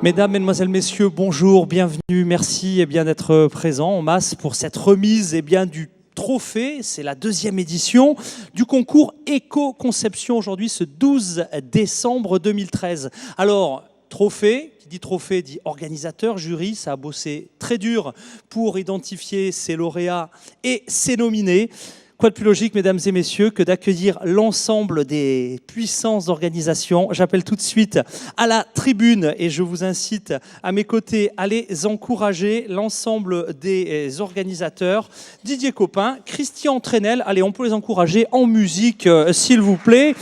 Mesdames, Mesdemoiselles, Messieurs, bonjour, bienvenue, merci d'être présents en masse pour cette remise du trophée. C'est la deuxième édition du concours Éco-Conception aujourd'hui, ce 12 décembre 2013. Alors, trophée, qui dit trophée dit organisateur, jury, ça a bossé très dur pour identifier ses lauréats et ses nominés. Quoi de plus logique, mesdames et messieurs, que d'accueillir l'ensemble des puissances d'organisation. J'appelle tout de suite à la tribune et je vous incite à mes côtés à les encourager, l'ensemble des organisateurs. Didier Copin, Christian Trenel, allez, on peut les encourager en musique, s'il vous plaît.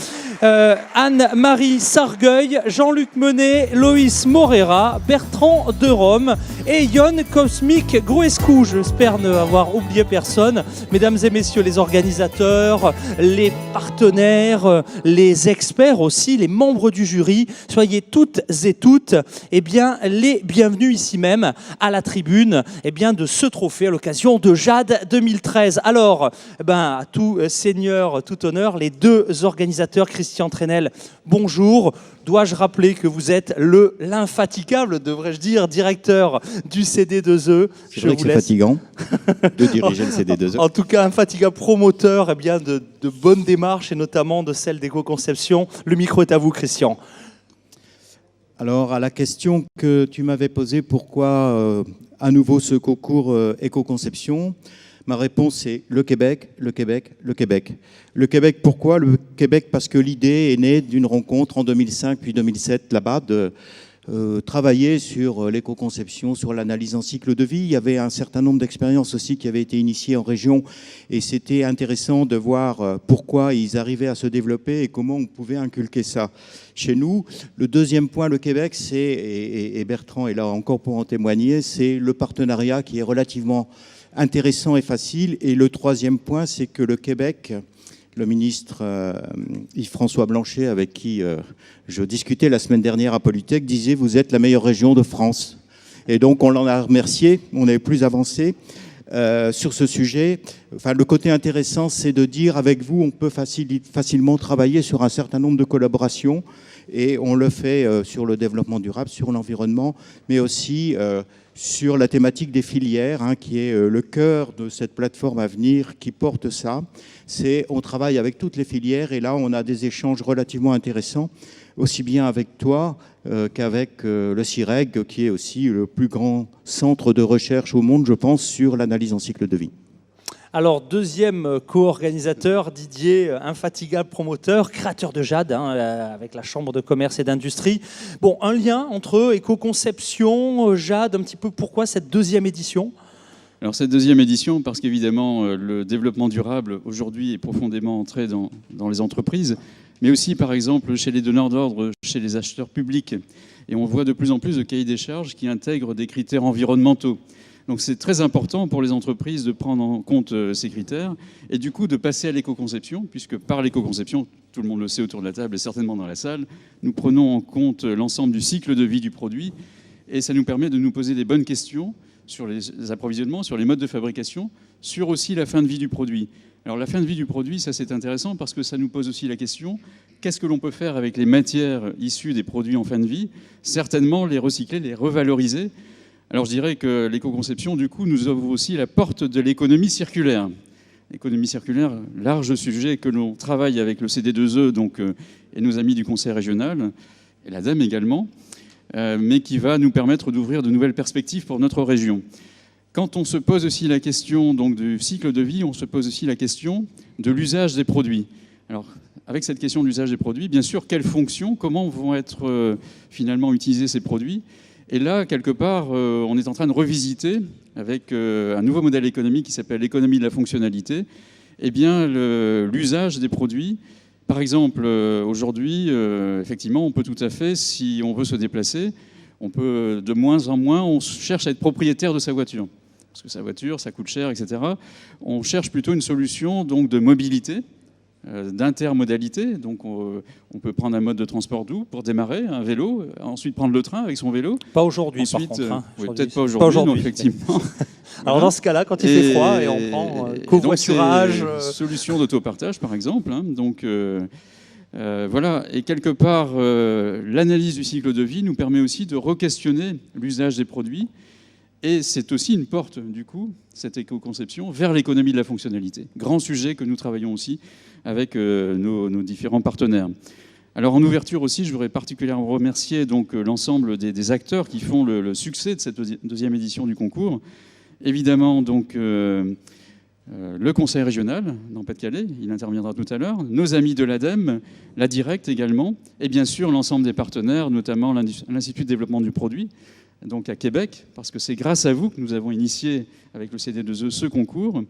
Anne-Marie Sargueil, Jean-Luc Menet, Loïs Morera, Bertrand Derome et Yon Cosmic Gruescu. J'espère ne avoir oublié personne. Mesdames et messieurs les organisateurs, les partenaires, les experts aussi, les membres du jury, soyez toutes et toutes les bienvenus ici même à la tribune de ce trophée à l'occasion de Jade 2013. Alors, à tout seigneur, tout honneur, les deux organisateurs, Christian Trenel, bonjour. Dois-je rappeler que vous êtes l'infatigable, devrais-je dire, directeur du CD2E. C'est vrai que c'est fatigant de diriger le CD2E. En tout cas, infatigable promoteur de bonnes démarches et notamment de celle d'éco-conception. Le micro est à vous, Christian. Alors, à la question que tu m'avais posée, pourquoi à nouveau ce concours éco-conception ? Ma réponse est le Québec, le Québec, le Québec. Le Québec, pourquoi ? Le Québec, parce que l'idée est née d'une rencontre en 2005 puis 2007 là-bas de travailler sur l'éco-conception, sur l'analyse en cycle de vie. Il y avait un certain nombre d'expériences aussi qui avaient été initiées en région et c'était intéressant de voir pourquoi ils arrivaient à se développer et comment on pouvait inculquer ça chez nous. Le deuxième point, le Québec, c'est, et Bertrand est là encore pour en témoigner, c'est le partenariat qui est relativement intéressant et facile. Et le troisième point, c'est que le Québec, le ministre Yves-François Blanchet, avec qui je discutais la semaine dernière à Polytech, disait « Vous êtes la meilleure région de France ». Et donc, on l'en a remercié, on est plus avancé sur ce sujet. Enfin, le côté intéressant, c'est de dire, avec vous, on peut facilement travailler sur un certain nombre de collaborations. Et on le fait sur le développement durable, sur l'environnement, mais aussi sur la thématique des filières, qui est le cœur de cette plateforme à venir qui porte ça. On travaille avec toutes les filières et là, on a des échanges relativement intéressants, aussi bien avec toi qu'avec le CIREG, qui est aussi le plus grand centre de recherche au monde, je pense, sur l'analyse en cycle de vie. Alors, deuxième co-organisateur, Didier, infatigable promoteur, créateur de Jade, avec la Chambre de commerce et d'industrie. Bon, un lien entre éco-conception, Jade, un petit peu pourquoi cette deuxième édition ? Alors cette deuxième édition, parce qu'évidemment, le développement durable aujourd'hui est profondément entré dans les entreprises, mais aussi par exemple chez les donneurs d'ordre, chez les acheteurs publics. Et on voit de plus en plus de cahiers des charges qui intègrent des critères environnementaux. Donc c'est très important pour les entreprises de prendre en compte ces critères et du coup de passer à l'éco-conception, puisque par l'éco-conception, tout le monde le sait autour de la table et certainement dans la salle, nous prenons en compte l'ensemble du cycle de vie du produit et ça nous permet de nous poser des bonnes questions sur les approvisionnements, sur les modes de fabrication, sur aussi la fin de vie du produit. Alors la fin de vie du produit, ça c'est intéressant parce que ça nous pose aussi la question, qu'est-ce que l'on peut faire avec les matières issues des produits en fin de vie ? Certainement les recycler, les revaloriser. Alors je dirais que l'éco-conception, du coup, nous ouvre aussi la porte de l'économie circulaire. L'économie circulaire, large sujet que l'on travaille avec le CD2E et nos amis du Conseil régional, et l'ADEME également, mais qui va nous permettre d'ouvrir de nouvelles perspectives pour notre région. Quand on se pose aussi la question du cycle de vie, on se pose aussi la question de l'usage des produits. Alors, avec cette question de l'usage des produits, bien sûr, quelles fonctions, comment vont être finalement utilisés ces produits ? Et là, quelque part, on est en train de revisiter, avec un nouveau modèle économique qui s'appelle l'économie de la fonctionnalité, l'usage des produits. Par exemple, aujourd'hui, effectivement, on peut tout à fait, si on veut se déplacer, on peut de moins en moins, on cherche à être propriétaire de sa voiture. Parce que sa voiture, ça coûte cher, etc. On cherche plutôt une solution donc, de mobilité, d'intermodalité. Donc on peut prendre un mode de transport doux pour démarrer, un vélo, ensuite prendre le train avec son vélo. Pas aujourd'hui, ensuite, par contre. Oui, peut-être pas aujourd'hui, non, effectivement. Alors dans ce cas-là, quand il fait froid et on prend covoiturage... Solution d'autopartage, par exemple. Donc Voilà, et quelque part, l'analyse du cycle de vie nous permet aussi de re-questionner l'usage des produits. Et c'est aussi une porte, du coup, cette éco-conception, vers l'économie de la fonctionnalité. Grand sujet que nous travaillons aussi avec nos différents partenaires. Alors en ouverture aussi, je voudrais particulièrement remercier donc l'ensemble des acteurs qui font le succès de cette deuxième édition du concours. Évidemment, donc, le conseil régional dans Pas-de-Calais, il interviendra tout à l'heure, nos amis de l'ADEME, la Directe également, et bien sûr l'ensemble des partenaires, notamment l'Institut de développement du produit, donc à Québec, parce que c'est grâce à vous que nous avons initié avec le CD2E ce concours.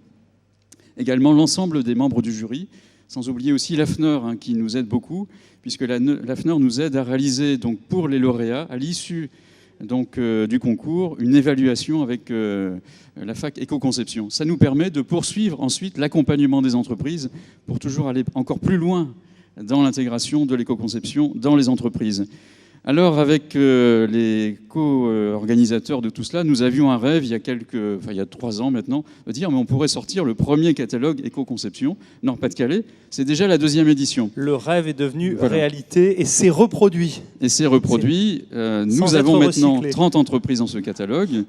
Également l'ensemble des membres du jury, sans oublier aussi l'AFNOR qui nous aide beaucoup, puisque l'AFNOR nous aide à réaliser donc, pour les lauréats, à l'issue donc, du concours, une évaluation avec la fac éco-conception. Ça nous permet de poursuivre ensuite l'accompagnement des entreprises pour toujours aller encore plus loin dans l'intégration de l'éco-conception dans les entreprises. Alors, avec les co-organisateurs de tout cela, nous avions un rêve, il y a 3 ans maintenant, de dire mais on pourrait sortir le premier catalogue éco-conception Nord-Pas-de-Calais. C'est déjà la 2e édition. Le rêve est devenu réalité et c'est reproduit. Et c'est reproduit. Nous avons maintenant 30 entreprises dans ce catalogue.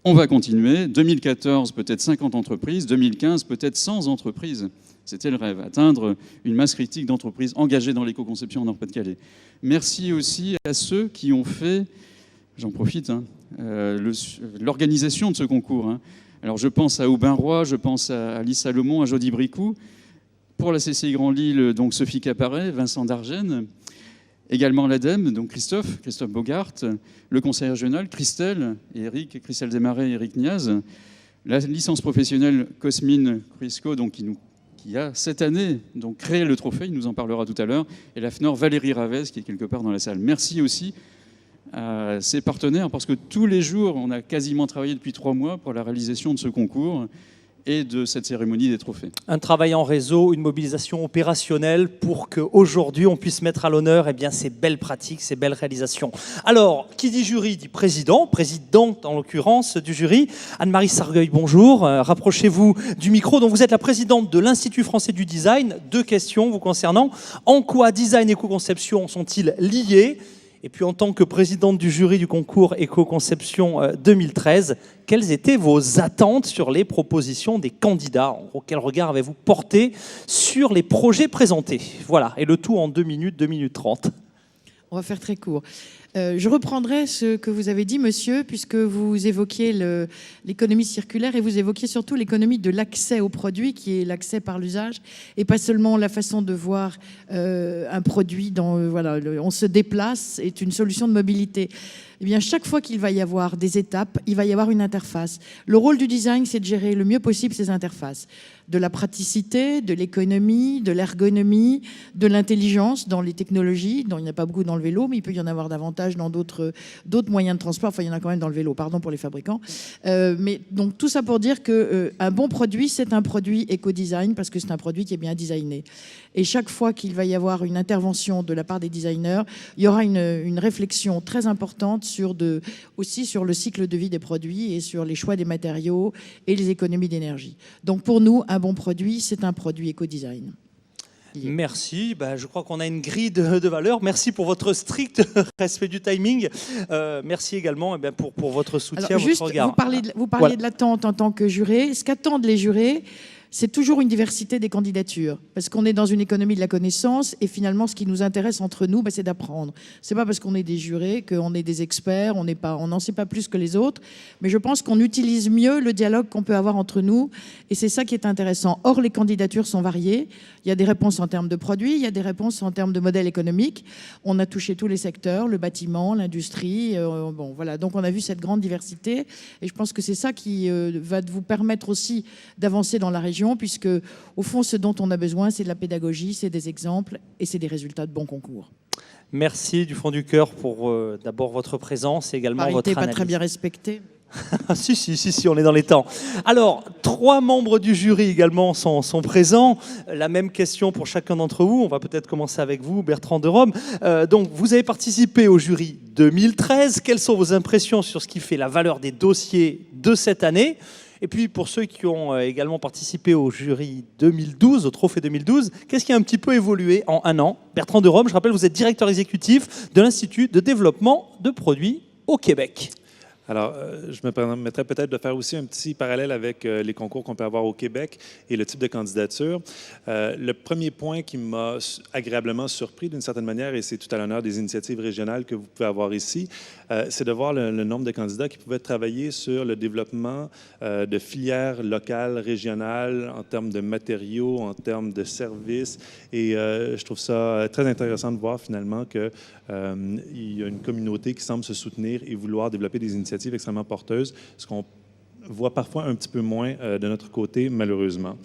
On va continuer. 2014, peut-être 50 entreprises. 2015, peut-être 100 entreprises. C'était le rêve, atteindre une masse critique d'entreprises engagées dans l'éco-conception en Nord-Pas-de-Calais. Merci aussi à ceux qui ont fait, j'en profite, l'organisation de ce concours. Alors je pense à Aubin Roy, je pense à Alice Salomon, à Jody Bricou. Pour la CCI Grand Lille, donc Sophie Caparet, Vincent Dargène. Également l'ADEME, donc Christophe Bogart. Le conseil régional, Christelle Desmarais et Eric Niaz. La licence professionnelle Cosmine Cruisco, donc qui a cette année donc, créé le trophée, il nous en parlera tout à l'heure, et l'AFNOR Valérie Ravez, qui est quelque part dans la salle. Merci aussi à ses partenaires, parce que tous les jours, on a quasiment travaillé depuis 3 mois pour la réalisation de ce concours et de cette cérémonie des trophées. Un travail en réseau, une mobilisation opérationnelle pour qu'aujourd'hui, on puisse mettre à l'honneur ces belles pratiques, ces belles réalisations. Alors, qui dit jury dit présidente en l'occurrence du jury. Anne-Marie Sargueil, bonjour. Rapprochez-vous du micro. Donc, vous êtes la présidente de l'Institut français du design. 2 questions vous concernant. En quoi design et éco-conception sont-ils liés ? Et puis, en tant que présidente du jury du concours Éco-Conception 2013, quelles étaient vos attentes sur les propositions des candidats ? En gros, quel regard avez-vous porté sur les projets présentés ? Voilà, et le tout en 2 minutes, 2 minutes 30. On va faire très court. Je reprendrai ce que vous avez dit, monsieur, puisque vous évoquiez l'économie circulaire et vous évoquiez surtout l'économie de l'accès aux produits, qui est l'accès par l'usage, et pas seulement la façon de voir un produit dans... on se déplace, est une solution de mobilité. Eh bien, chaque fois qu'il va y avoir des étapes, il va y avoir une interface. Le rôle du design, c'est de gérer le mieux possible ces interfaces. De la praticité, de l'économie, de l'ergonomie, de l'intelligence dans les technologies, dont il n'y en a pas beaucoup dans le vélo, mais il peut y en avoir davantage dans d'autres moyens de transport. Enfin, il y en a quand même dans le vélo, pardon pour les fabricants. Mais donc, tout ça pour dire qu'un bon produit, c'est un produit éco-design, parce que c'est un produit qui est bien designé. Et chaque fois qu'il va y avoir une intervention de la part des designers, il y aura une réflexion très importante aussi sur le cycle de vie des produits et sur les choix des matériaux et les économies d'énergie. Donc pour nous, un bon produit, c'est un produit éco-design. Merci, je crois qu'on a une grille de valeurs. Merci pour votre strict respect du timing. Merci également pour votre soutien, alors, votre regard. Vous parliez de l'attente en tant que juré. Ce qu'attendent les jurés, c'est toujours une diversité des candidatures, parce qu'on est dans une économie de la connaissance, et finalement, ce qui nous intéresse entre nous, c'est d'apprendre. C'est pas parce qu'on est des jurés qu'on est des experts, on n'en sait pas plus que les autres, mais je pense qu'on utilise mieux le dialogue qu'on peut avoir entre nous, et c'est ça qui est intéressant. Or, les candidatures sont variées. Il y a des réponses en termes de produits, il y a des réponses en termes de modèle économique. On a touché tous les secteurs, le bâtiment, l'industrie, donc on a vu cette grande diversité, et je pense que c'est ça qui va vous permettre aussi d'avancer dans la région, puisque au fond, ce dont on a besoin, c'est de la pédagogie, c'est des exemples et c'est des résultats de bons concours. Merci du fond du cœur pour d'abord votre présence et également votre analyse. Pas très bien respectée. Si, on est dans les temps. Alors, 3 membres du jury également sont présents. La même question pour chacun d'entre vous. On va peut-être commencer avec vous, Bertrand de Rome. Donc, vous avez participé au jury 2013. Quelles sont vos impressions sur ce qui fait la valeur des dossiers de cette année ? Et puis pour ceux qui ont également participé au jury 2012, au trophée 2012, qu'est-ce qui a un petit peu évolué en un an? Bertrand de Rome, je rappelle, vous êtes directeur exécutif de l'Institut de développement de produits au Québec. Alors, je me permettrais peut-être de faire aussi un petit parallèle avec les concours qu'on peut avoir au Québec et le type de candidature. Le premier point qui m'a agréablement surpris d'une certaine manière, et c'est tout à l'honneur des initiatives régionales que vous pouvez avoir ici, c'est de voir le nombre de candidats qui pouvaient travailler sur le développement de filières locales, régionales, en termes de matériaux, en termes de services. Et je trouve ça très intéressant de voir finalement qu'il y a une communauté qui semble se soutenir et vouloir développer des initiatives extrêmement porteuses, ce qu'on voit parfois un petit peu moins de notre côté, malheureusement.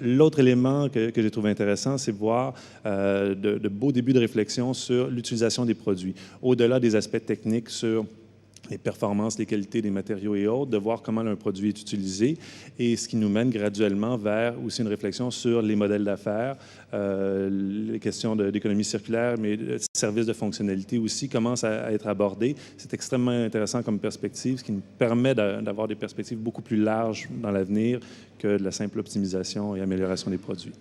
L'autre élément que j'ai trouvé intéressant, c'est voir de beaux débuts de réflexion sur l'utilisation des produits, au-delà des aspects techniques sur les performances, les qualités des matériaux et autres, de voir comment un produit est utilisé, et ce qui nous mène graduellement vers aussi une réflexion sur les modèles d'affaires, les questions d'économie circulaire, mais de services de fonctionnalité aussi commencent à être abordés. C'est extrêmement intéressant comme perspective, ce qui nous permet d'avoir des perspectives beaucoup plus larges dans l'avenir que de la simple optimisation et amélioration des produits.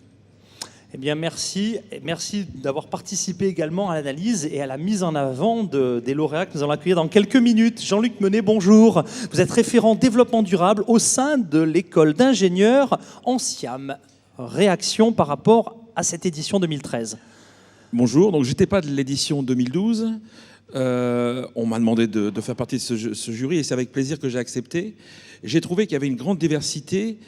Eh bien, merci. Et merci d'avoir participé également à l'analyse et à la mise en avant des lauréats que nous allons accueillir dans quelques minutes. Jean-Luc Menet, bonjour. Vous êtes référent développement durable au sein de l'école d'ingénieurs Anciam. Réaction par rapport à cette édition 2013. Bonjour, donc j'étais pas de l'édition 2012. On m'a demandé de faire partie de ce jury et c'est avec plaisir que j'ai accepté. J'ai trouvé qu'il y avait une grande diversité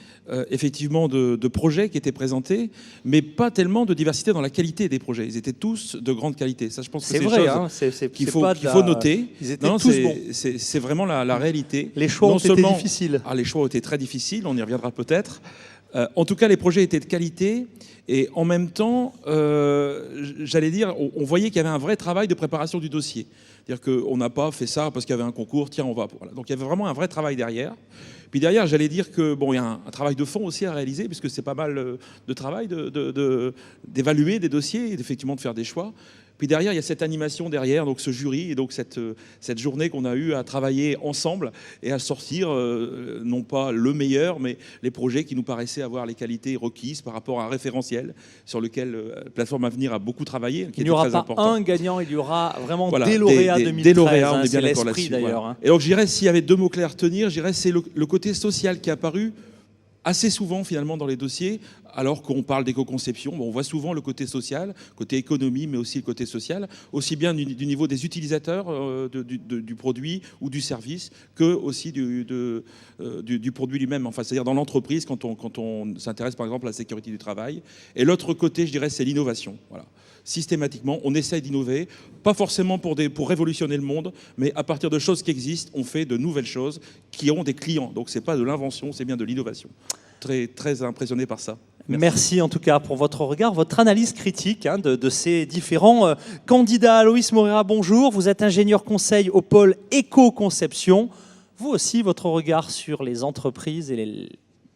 effectivement de projets qui étaient présentés, mais pas tellement de diversité dans la qualité des projets. Ils étaient tous de grande qualité. Ça, je pense que c'est vrai, une chose qu'il faut noter. Ils étaient tous bons. C'est vraiment la réalité. Les choix ont été difficiles. Les choix ont été très difficiles, on y reviendra peut-être. En tout cas, les projets étaient de qualité et en même temps, j'allais dire, on voyait qu'il y avait un vrai travail de préparation du dossier. C'est-à-dire qu'on n'a pas fait ça parce qu'il y avait un concours, tiens, on va... Voilà. Donc il y avait vraiment un vrai travail derrière. Puis derrière, j'allais dire que bon, il y a un travail de fond aussi à réaliser, puisque c'est pas mal de travail d'évaluer des dossiers et effectivement de faire des choix. Puis derrière, il y a cette animation derrière, donc ce jury, et donc cette journée qu'on a eue à travailler ensemble et à sortir, non pas le meilleur, mais les projets qui nous paraissaient avoir les qualités requises par rapport à un référentiel sur lequel Plateforme Avenir a beaucoup travaillé, qui il n'y aura pas un gagnant, il y aura vraiment des lauréats 2013. Des lauréats, on est bien d'accord là-dessus. D'ailleurs. Voilà. Et donc, je dirais, s'il y avait deux mots-clés à retenir, je dirais c'est le côté social qui est apparu assez souvent finalement dans les dossiers, alors qu'on parle d'éco-conception, on voit souvent le côté social, côté économie, mais aussi le côté social, aussi bien du niveau des utilisateurs du produit ou du service, que aussi du produit lui-même, enfin, c'est-à-dire dans l'entreprise, quand on s'intéresse par exemple à la sécurité du travail. Et l'autre côté, je dirais, c'est l'innovation. Voilà. Systématiquement, on essaye d'innover, pas forcément pour révolutionner le monde, mais à partir de choses qui existent, on fait de nouvelles choses qui ont des clients. Donc c'est pas de l'invention, c'est bien de l'innovation. Très, très impressionné par ça. Merci en tout cas pour votre regard, votre analyse critique de ces différents candidats. Aloïs Moreira, bonjour. Vous êtes ingénieur conseil au pôle éco-conception. Vous aussi, votre regard sur les entreprises et les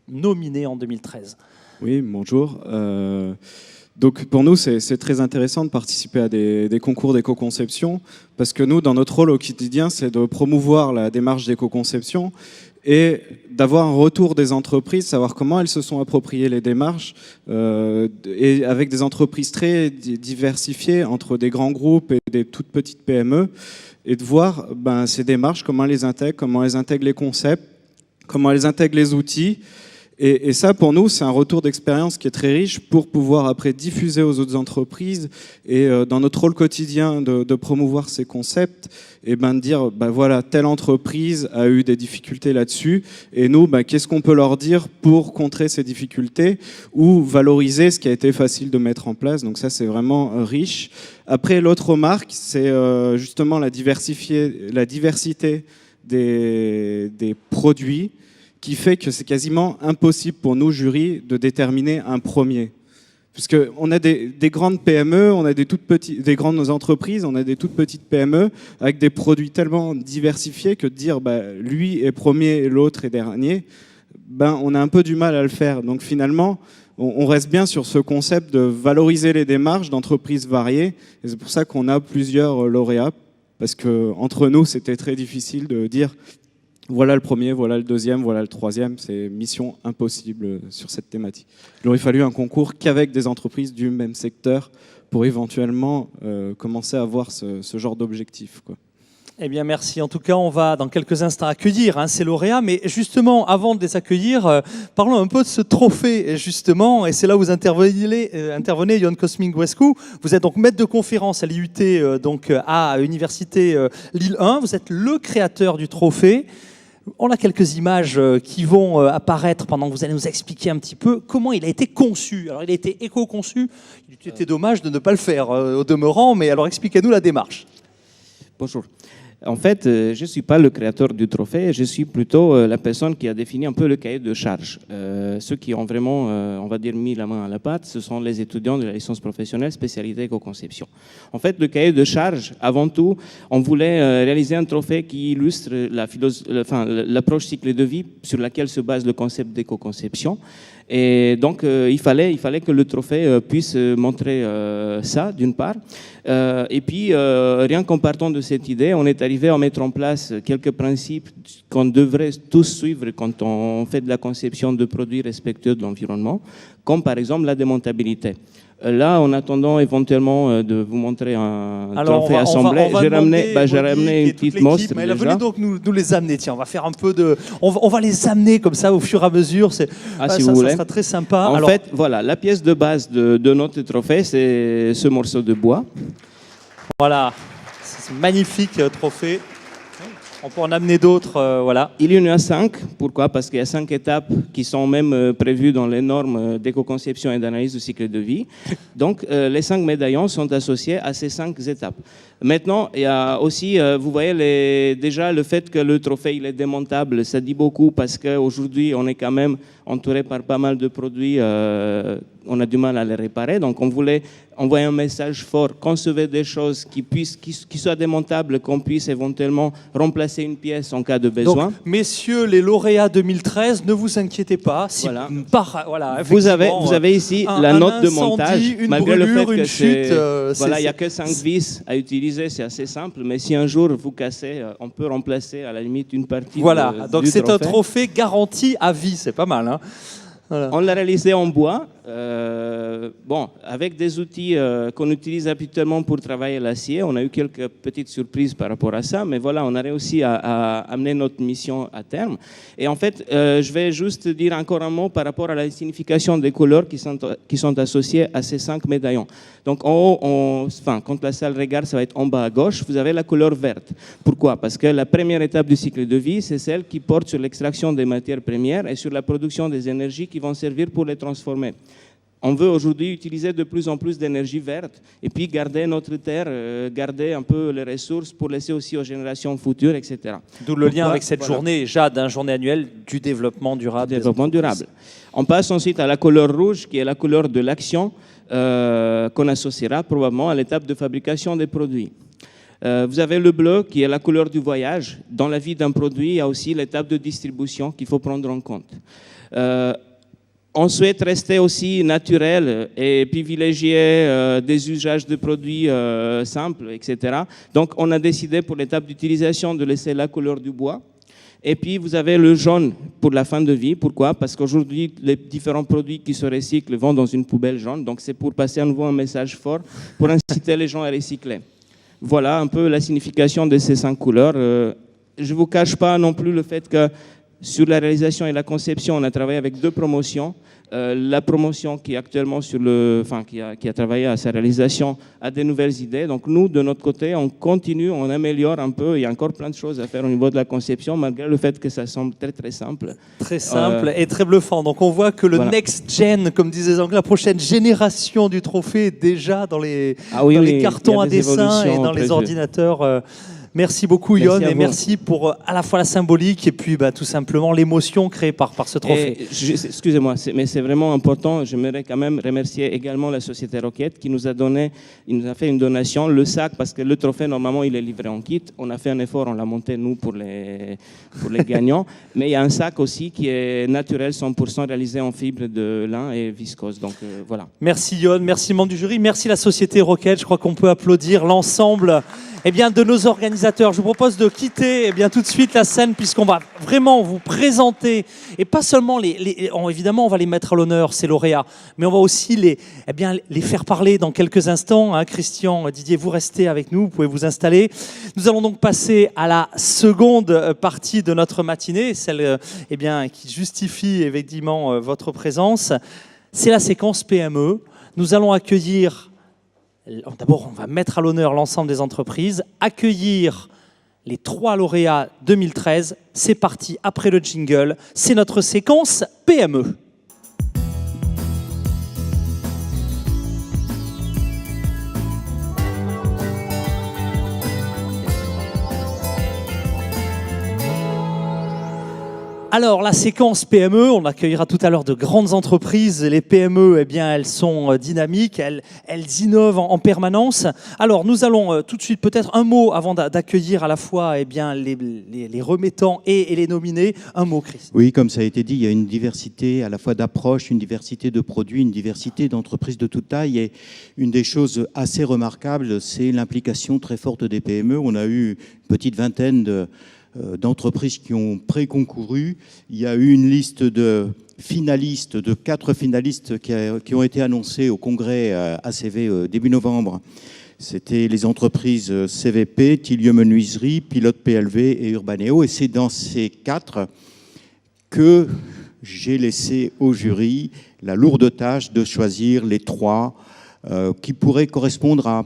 nominés en 2013. Oui, bonjour. Donc pour nous, c'est très intéressant de participer à des concours d'éco-conception parce que nous, dans notre rôle au quotidien, c'est de promouvoir la démarche d'éco-conception et d'avoir un retour des entreprises, savoir comment elles se sont appropriées les démarches, et avec des entreprises très diversifiées entre des grands groupes et des toutes petites PME, et de voir ces démarches, comment elles intègrent les concepts, comment elles intègrent les outils. Et ça, pour nous, c'est un retour d'expérience qui est très riche pour pouvoir après diffuser aux autres entreprises et dans notre rôle quotidien de promouvoir ces concepts et de dire, voilà, telle entreprise a eu des difficultés là-dessus et nous, qu'est-ce qu'on peut leur dire pour contrer ces difficultés ou valoriser ce qui a été facile de mettre en place. Donc ça, c'est vraiment riche. Après, l'autre remarque, c'est justement la diversité des produits, qui fait que c'est quasiment impossible pour nous, jury, de déterminer un premier. Puisqu'on a des grandes PME, on a des grandes entreprises, on a des toutes petites PME, avec des produits tellement diversifiés que de dire lui est premier et l'autre est dernier, on a un peu du mal à le faire. Donc finalement, on reste bien sur ce concept de valoriser les démarches d'entreprises variées, et c'est pour ça qu'on a plusieurs lauréats, parce qu'entre nous, c'était très difficile de dire Voilà le premier, voilà le deuxième, voilà le troisième. C'est mission impossible sur cette thématique. Il aurait fallu un concours qu'avec des entreprises du même secteur pour éventuellement commencer à avoir ce genre d'objectif, quoi. Eh bien, merci. En tout cas, on va dans quelques instants accueillir ces lauréats. Mais justement, avant de les accueillir, parlons un peu de ce trophée, justement. Et c'est là où vous intervenez Ion Cosmin-Guescu. Vous êtes donc maître de conférence à l'IUT, donc à l'Université Lille 1. Vous êtes le créateur du trophée. On a quelques images qui vont apparaître pendant que vous allez nous expliquer un petit peu comment il a été conçu. Alors, il a été éco-conçu. Il était dommage de ne pas le faire au demeurant. Mais alors, expliquez-nous la démarche. Bonjour. En fait, je ne suis pas le créateur du trophée, je suis plutôt la personne qui a défini un peu le cahier de charge. Ceux qui ont vraiment, on va dire, mis la main à la pâte, ce sont les étudiants de la licence professionnelle spécialité éco-conception. En fait, le cahier de charge, avant tout, on voulait réaliser un trophée qui illustre l'approche cycle de vie sur laquelle se base le concept d'éco-conception. Et donc, il fallait que le trophée puisse montrer ça, d'une part. Et puis, rien qu'en partant de cette idée, on est arrivé à mettre en place quelques principes qu'on devrait tous suivre quand on fait de la conception de produits respectueux de l'environnement, comme par exemple la démontabilité. Là, en attendant éventuellement de vous montrer un trophée assemblé, j'ai ramené une petite mostre. Mais venez donc nous les amener. Tiens, on va faire un peu de. On va les amener comme ça au fur et à mesure. Si vous voulez. Ça sera très sympa. En fait, voilà, la pièce de base de notre trophée, c'est ce morceau de bois. Voilà, c'est un magnifique trophée. On peut en amener d'autres, voilà. Il y en a 5. Pourquoi? Parce qu'il y a 5 étapes qui sont même prévues dans les normes d'éco-conception et d'analyse du cycle de vie. Donc, les 5 médaillons sont associés à ces 5 étapes. Maintenant, il y a aussi, vous voyez, déjà le fait que le trophée il est démontable, ça dit beaucoup parce qu'aujourd'hui, on est quand même entouré par pas mal de produits, on a du mal à les réparer. Donc, on voulait envoyer un message fort, concevez des choses qui soient démontables, qu'on puisse éventuellement remplacer une pièce en cas de besoin. Donc, messieurs les lauréats 2013, ne vous inquiétez pas. Si voilà. Vous avez ici la note de montage, malgré le fait que chute. Voilà, il n'y a que 5 vis à utiliser, c'est assez simple. Mais si un jour vous cassez, on peut remplacer à la limite une partie. Voilà, donc c'est un trophée garanti à vie, c'est pas mal. Hein. Voilà. On l'a réalisé en bois, avec des outils qu'on utilise habituellement pour travailler l'acier. On a eu quelques petites surprises par rapport à ça, mais voilà, on a réussi à amener notre mission à terme. Et en fait, je vais juste dire encore un mot par rapport à la signification des couleurs qui sont associées à ces 5 médaillons. Donc en haut, quand la salle regarde, ça va être en bas à gauche, vous avez la couleur verte. Pourquoi? Parce que la première étape du cycle de vie, c'est celle qui porte sur l'extraction des matières premières et sur la production des énergies qui vont servir pour les transformer. On veut aujourd'hui utiliser de plus en plus d'énergie verte et puis garder notre terre, garder un peu les ressources pour laisser aussi aux générations futures, etc. D'où le lien avec cette journée, Jade, journée annuelle du développement durable. On passe ensuite à la couleur rouge, qui est la couleur de l'action qu'on associera probablement à l'étape de fabrication des produits. Vous avez le bleu, qui est la couleur du voyage. Dans la vie d'un produit, il y a aussi l'étape de distribution qu'il faut prendre en compte. On souhaite rester aussi naturel et privilégier des usages de produits simples, etc. Donc, on a décidé pour l'étape d'utilisation de laisser la couleur du bois. Et puis, vous avez le jaune pour la fin de vie. Pourquoi? Parce qu'aujourd'hui, les différents produits qui se recyclent vont dans une poubelle jaune. Donc, c'est pour passer à nouveau un message fort pour inciter les gens à recycler. Voilà un peu la signification de ces 5 couleurs. Je ne vous cache pas non plus le fait que sur la réalisation et la conception, on a travaillé avec 2 promotions. La promotion qui est actuellement qui a travaillé à sa réalisation a des nouvelles idées. Donc nous, de notre côté, on continue, on améliore un peu. Il y a encore plein de choses à faire au niveau de la conception, malgré le fait que ça semble très très simple. Très simple et très bluffant. Donc on voit que le next gen, comme disaient les Anglais, la prochaine génération du trophée est déjà dans les cartons à dessin et dans les ordinateurs. Merci beaucoup Ion et merci pour à la fois la symbolique et puis tout simplement l'émotion créée par ce trophée. Excusez-moi, mais c'est vraiment important. J'aimerais quand même remercier également la société Rocket qui nous a fait une donation, le sac, parce que le trophée normalement il est livré en kit. On a fait un effort, on l'a monté nous pour les gagnants, mais il y a un sac aussi qui est naturel, 100% réalisé en fibre de lin et viscose. Donc voilà. Merci Ion, merci membre du jury, merci la société Rocket. Je crois qu'on peut applaudir l'ensemble de nos organisateurs. Je vous propose de quitter tout de suite la scène puisqu'on va vraiment vous présenter, et pas seulement évidemment on va les mettre à l'honneur, ces lauréats, mais on va aussi les faire parler dans quelques instants. Christian, Didier, vous restez avec nous, vous pouvez vous installer. Nous allons donc passer à la seconde partie de notre matinée, celle qui justifie effectivement votre présence. C'est la séquence PME. Nous allons accueillir, d'abord on va mettre à l'honneur l'ensemble des entreprises, accueillir les 3 lauréats 2013. C'est parti, après le jingle, c'est notre séquence PME. Alors, la séquence PME, on accueillera tout à l'heure de grandes entreprises. Les PME, elles sont dynamiques, elles innovent en permanence. Alors, nous allons tout de suite, peut-être un mot avant d'accueillir à la fois les remettants et les nominés. Un mot, Chris. Oui, comme ça a été dit, il y a une diversité à la fois d'approches, une diversité de produits, une diversité d'entreprises de toute taille. Et une des choses assez remarquables, c'est l'implication très forte des PME. On a eu une petite vingtaine d'entreprises qui ont pré-concouru. Il y a eu une liste de finalistes, de 4 finalistes qui ont été annoncés au congrès ACV début novembre. C'était les entreprises CVP, Tillieu Menuiserie, Pilote PLV et Urbaneo. Et c'est dans ces 4 que j'ai laissé au jury la lourde tâche de choisir les 3 qui pourraient correspondre à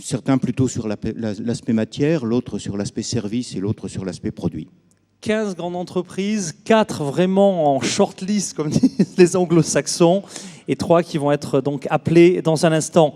certains plutôt sur l'aspect matière, l'autre sur l'aspect service et l'autre sur l'aspect produit. 15 grandes entreprises, 4 vraiment en shortlist, comme disent les anglo-saxons, et 3 qui vont être donc appelés dans un instant.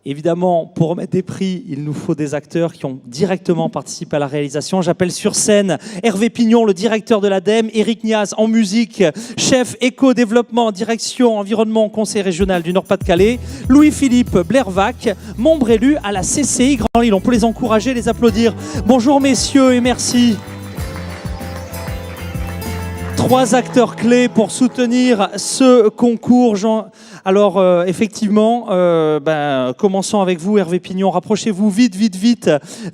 Évidemment, pour remettre des prix, il nous faut des acteurs qui ont directement participé à la réalisation. J'appelle sur scène Hervé Pignon, le directeur de l'ADEME, Éric Niaz en musique, chef éco-développement, direction environnement, conseil régional du Nord-Pas-de-Calais, Louis-Philippe Blervac, membre élu à la CCI Grand Lille. On peut les encourager, les applaudir. Bonjour messieurs et merci. 3 acteurs clés pour soutenir ce concours. Alors, effectivement, commençons avec vous, Hervé Pignon. Rapprochez-vous vite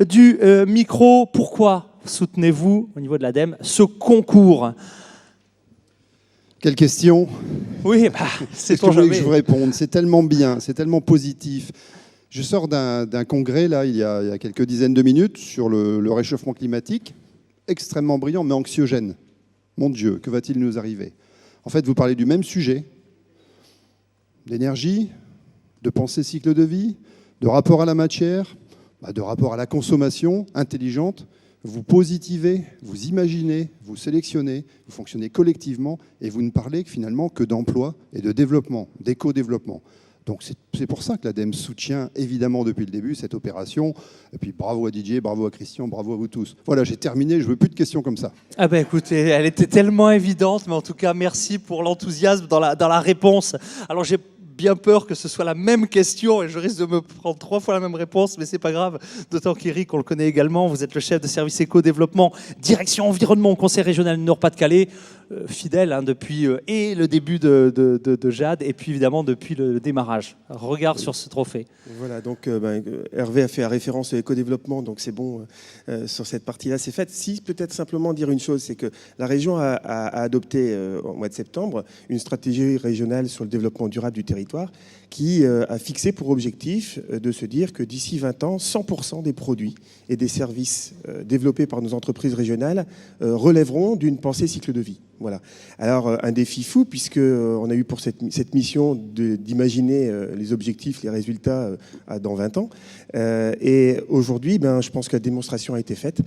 du micro. Pourquoi soutenez-vous, au niveau de l'ADEME, ce concours ? Quelle question ? Oui, c'est ton que je vous réponde. C'est tellement bien, c'est tellement positif. Je sors d'un congrès, là, il y a quelques dizaines de minutes, sur le réchauffement climatique, extrêmement brillant, mais anxiogène. Mon Dieu, que va-t-il nous arriver ? En fait, vous parlez du même sujet, d'énergie, de pensée cycle de vie, de rapport à la matière, de rapport à la consommation intelligente. Vous positivez, vous imaginez, vous sélectionnez, vous fonctionnez collectivement et vous ne parlez finalement que d'emploi et de développement, d'éco-développement. Donc c'est pour ça que l'ADEME soutient évidemment depuis le début cette opération. Et puis bravo à Didier, bravo à Christian, bravo à vous tous. Voilà, j'ai terminé, je ne veux plus de questions comme ça. Écoutez, elle était tellement évidente, mais en tout cas merci pour l'enthousiasme dans la réponse. Alors j'ai bien peur que ce soit la même question et je risque de me prendre 3 fois la même réponse, mais c'est pas grave. D'autant qu'Éric, on le connaît également, vous êtes le chef de service éco-développement, direction environnement au conseil régional du Nord-Pas-de-Calais, fidèle depuis et le début de Jade et puis évidemment depuis le démarrage. Regard sur ce trophée. Voilà, donc Hervé a fait référence au éco-développement, donc c'est bon, sur cette partie-là, c'est fait. Si peut-être simplement dire une chose, c'est que la région a adopté au mois de septembre une stratégie régionale sur le développement durable du territoire qui a fixé pour objectif de se dire que d'ici 20 ans, 100% des produits et des services développés par nos entreprises régionales relèveront d'une pensée cycle de vie. Voilà. Alors, un défi fou, puisqu'on a eu pour cette mission d'imaginer les objectifs, les résultats dans 20 ans. Et aujourd'hui, je pense que la démonstration a été faite.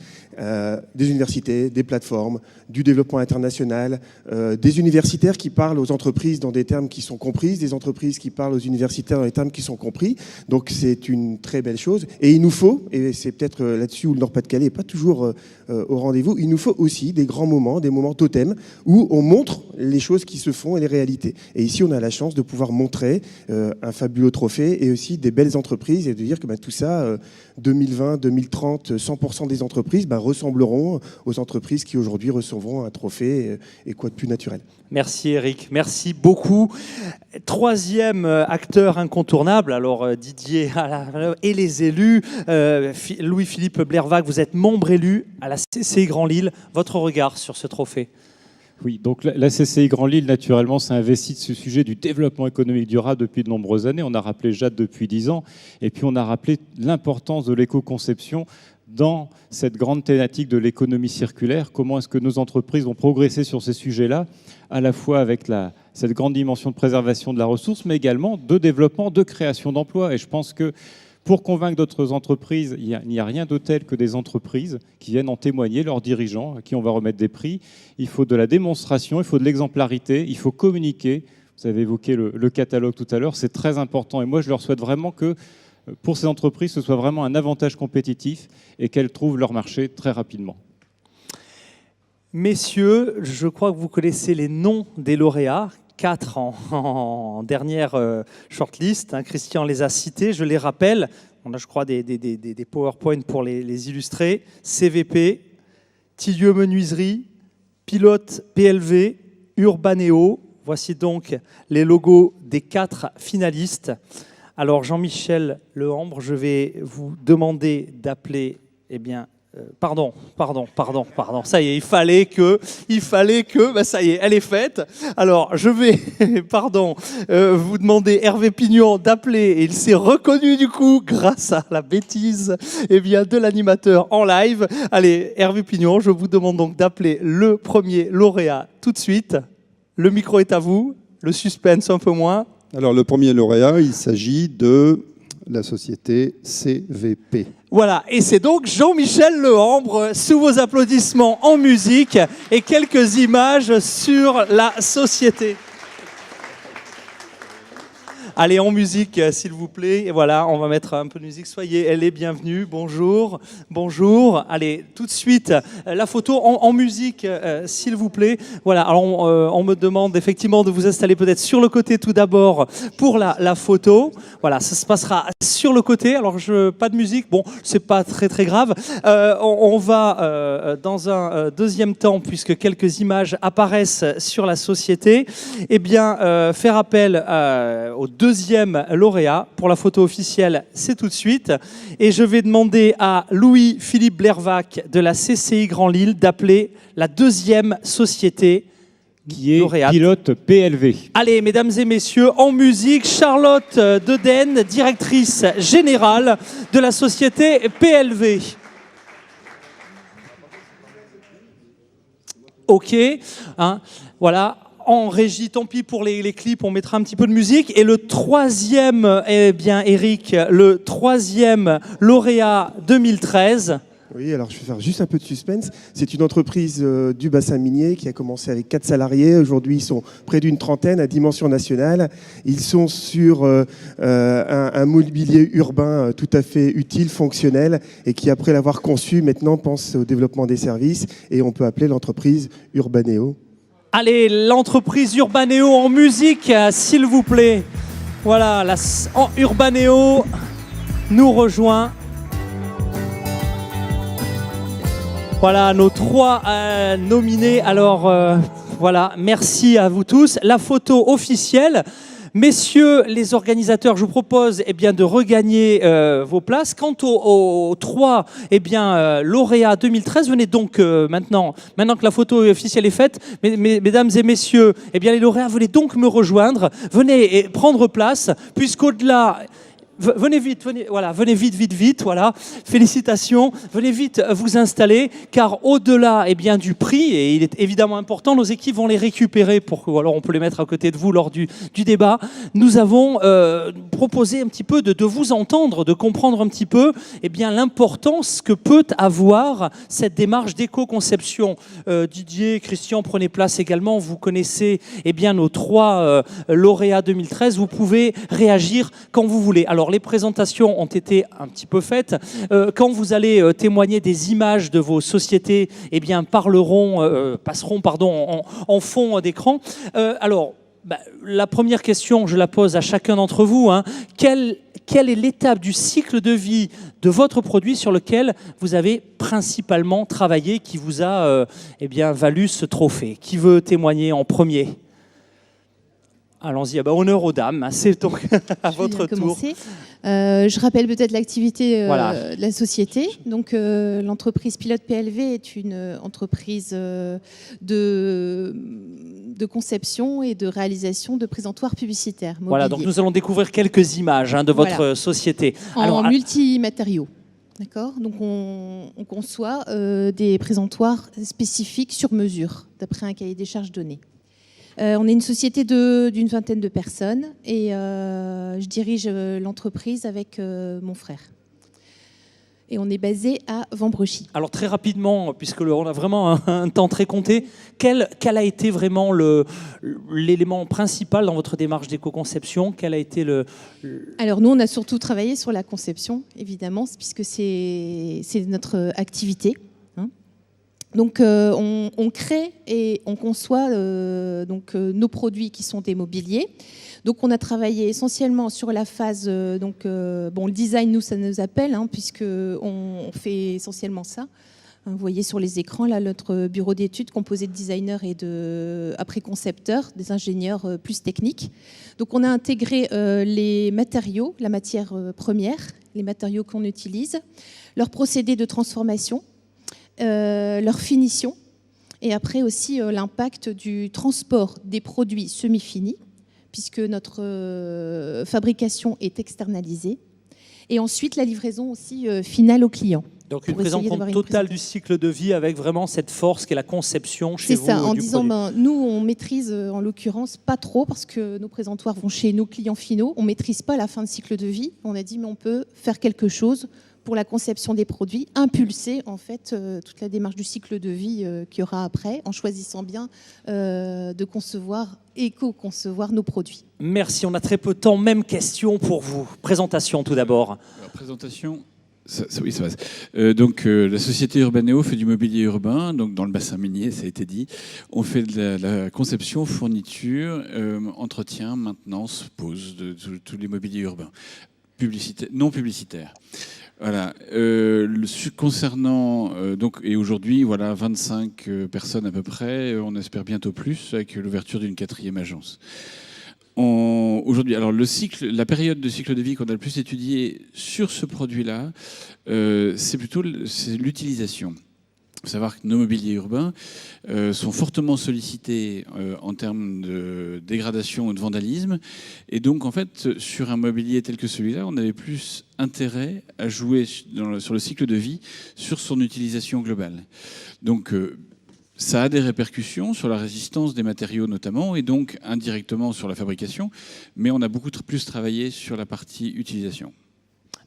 Des universités, des plateformes, du développement international, des universitaires qui parlent aux entreprises dans des termes qui sont compris, des entreprises qui parlent aux universitaires dans des termes qui sont compris. Donc, c'est une très belle chose. Et il nous faut, et c'est peut-être là-dessus où le Nord-Pas-de-Calais n'est pas toujours au rendez-vous, il nous faut aussi des grands moments, des moments totems où on montre les choses qui se font et les réalités. Et ici, on a la chance de pouvoir montrer un fabuleux trophée et aussi des belles entreprises et de dire que tout ça, 2020, 2030, 100% des entreprises ressembleront aux entreprises qui aujourd'hui recevront un trophée et quoi de plus naturel. Merci Eric, merci beaucoup. Troisième acteur incontournable, alors Didier et les élus, Louis-Philippe Blervac, vous êtes membre élu à la CCI Grand Lille. Votre regard sur ce trophée? Oui, donc la CCI Grand Lille, naturellement, s'est investie de ce sujet du développement économique durable depuis de nombreuses années. On a rappelé Jade depuis 10 ans, et puis on a rappelé l'importance de l'éco-conception dans cette grande thématique de l'économie circulaire. Comment est-ce que nos entreprises ont progressé sur ces sujets-là, à la fois avec cette grande dimension de préservation de la ressource, mais également de développement, de création d'emplois. Et je pense que pour convaincre d'autres entreprises, il n'y a rien de tel que des entreprises qui viennent en témoigner, leurs dirigeants, à qui on va remettre des prix. Il faut de la démonstration, il faut de l'exemplarité, il faut communiquer. Vous avez évoqué le catalogue tout à l'heure, c'est très important. Et moi, je leur souhaite vraiment que pour ces entreprises, ce soit vraiment un avantage compétitif et qu'elles trouvent leur marché très rapidement. Messieurs, je crois que vous connaissez les noms des lauréats. 4 en dernière shortlist. Christian les a cités, je les rappelle. On a, je crois, des PowerPoint pour les illustrer. CVP, Tillieu Menuiserie, Pilote PLV, Urbaneo. Voici donc les logos des 4 finalistes. Alors Jean-Michel Lehambre, je vais vous demander d'appeler, pardon, ça y est, il fallait que, ça y est, elle est faite. Alors, je vais, vous demander Hervé Pignon d'appeler, et il s'est reconnu du coup, grâce à la bêtise, de l'animateur en live. Allez, Hervé Pignon, je vous demande donc d'appeler le premier lauréat tout de suite. Le micro est à vous, le suspense un peu moins. Alors, le premier lauréat, il s'agit de la société CVP. Voilà, et c'est donc Jean-Michel Lehambre, sous vos applaudissements en musique et quelques images sur la société. Allez, en musique, s'il vous plaît. Et voilà, on va mettre un peu de musique. Soyez les bienvenus. Bonjour, bonjour. Allez, tout de suite, la photo en musique, s'il vous plaît. Voilà, alors on me demande effectivement de vous installer peut-être sur le côté tout d'abord pour la photo. Voilà, ça se passera sur le côté. Alors, pas de musique, bon, c'est pas très grave. On va, dans un deuxième temps, puisque quelques images apparaissent sur la société, faire appel au deuxième lauréat pour la photo officielle, c'est tout de suite. Et je vais demander à Louis-Philippe Blervac de la CCI Grand Lille d'appeler la deuxième société qui est lauréate. Pilote PLV. Allez, mesdames et messieurs, en musique, Charlotte Deden, directrice générale de la société PLV. Ok, voilà. En régie, tant pis pour les clips, on mettra un petit peu de musique. Et le troisième, Eric, le troisième lauréat 2013. Oui, alors je vais faire juste un peu de suspense. C'est une entreprise du bassin minier qui a commencé avec 4 salariés. Aujourd'hui, ils sont près d'une trentaine à dimension nationale. Ils sont sur un mobilier urbain tout à fait utile, fonctionnel, et qui, après l'avoir conçu, maintenant pense au développement des services. Et on peut appeler l'entreprise Urbaneo. Allez, l'entreprise Urbaneo en musique, s'il vous plaît. Voilà, Urbaneo nous rejoint. Voilà, nos 3 nominés. Alors, voilà, merci à vous tous. La photo officielle. Messieurs les organisateurs, je vous propose de regagner vos places. Quant aux 3 lauréats 2013, venez donc maintenant que la photo officielle est faite, mesdames et messieurs, les lauréats, venez donc me rejoindre, venez prendre place, puisqu'au-delà... Venez vite, venez vite, voilà. Félicitations, venez vite vous installer, car au-delà du prix, et il est évidemment important, nos équipes vont les récupérer, ou alors on peut les mettre à côté de vous lors du débat. Nous avons proposé un petit peu de vous entendre, de comprendre un petit peu l'importance que peut avoir cette démarche d'éco-conception. Didier, Christian, prenez place également, vous connaissez nos 3 lauréats 2013, vous pouvez réagir quand vous voulez. Alors, Alors, les présentations ont été un petit peu faites. Quand vous allez témoigner, des images de vos sociétés, eh bien, passeront en fond d'écran. Alors, la première question, je la pose à chacun d'entre vous. Quelle est l'étape du cycle de vie de votre produit sur lequel vous avez principalement travaillé, qui vous a valu ce trophée? Qui veut témoigner en premier? Allons-y, honneur aux dames, c'est donc à votre tour. Je rappelle peut-être l'activité Voilà. de la société. Donc, l'entreprise Pilote PLV est une entreprise de conception et de réalisation de présentoirs publicitaires mobiliers. Voilà, donc nous allons découvrir quelques images de votre société. En multimatériaux. D'accord. Donc, on conçoit des présentoirs spécifiques sur mesure, d'après un cahier des charges donné. On est une société d'une vingtaine de personnes et je dirige l'entreprise avec mon frère. Et on est basé à Vambrechy. Alors très rapidement, puisque on a vraiment un temps très compté, quel a été vraiment l'élément principal dans votre démarche d'éco-conception? Quel a été Alors nous, on a surtout travaillé sur la conception, évidemment, puisque c'est notre activité. Donc, on crée et on conçoit nos produits qui sont des mobiliers. Donc, on a travaillé essentiellement sur la phase, le design, nous, ça nous appelle, puisqu'on fait essentiellement ça. Vous voyez sur les écrans, là, notre bureau d'études composé de designers et après concepteurs, des ingénieurs plus techniques. Donc, on a intégré les matériaux, la matière première, les matériaux qu'on utilise, leurs procédés de transformation, leur finition, et après aussi l'impact du transport des produits semi-finis, puisque notre fabrication est externalisée, et ensuite la livraison aussi finale au client. Donc une prise en compte totale du cycle de vie avec vraiment cette force qu'est la conception chez vous. C'est ça, en disant, nous on maîtrise en l'occurrence pas trop, parce que nos présentoirs vont chez nos clients finaux, on maîtrise pas la fin de cycle de vie, on a dit mais on peut faire quelque chose pour la conception des produits, impulser en fait toute la démarche du cycle de vie qu'il y aura après, en choisissant bien de éco-concevoir nos produits. Merci, on a très peu de temps. Même question pour vous. Présentation tout d'abord. Présentation. Oui, ça va. La société Urbaneo fait du mobilier urbain, donc dans le bassin minier, ça a été dit. On fait de la conception, fourniture, entretien, maintenance, pose de tous les mobiliers urbains, non publicitaires. Voilà. Concernant et aujourd'hui, 25 personnes à peu près. On espère bientôt plus avec l'ouverture d'une 4e agence. Aujourd'hui, alors la période de cycle de vie qu'on a le plus étudiée sur ce produit-là, c'est l'utilisation. Il faut savoir que nos mobiliers urbains sont fortement sollicités en termes de dégradation ou de vandalisme. Et donc, en fait, sur un mobilier tel que celui-là, on avait plus intérêt à jouer sur le cycle de vie, sur son utilisation globale. Donc, ça a des répercussions sur la résistance des matériaux notamment, et donc indirectement sur la fabrication. Mais on a beaucoup plus travaillé sur la partie utilisation.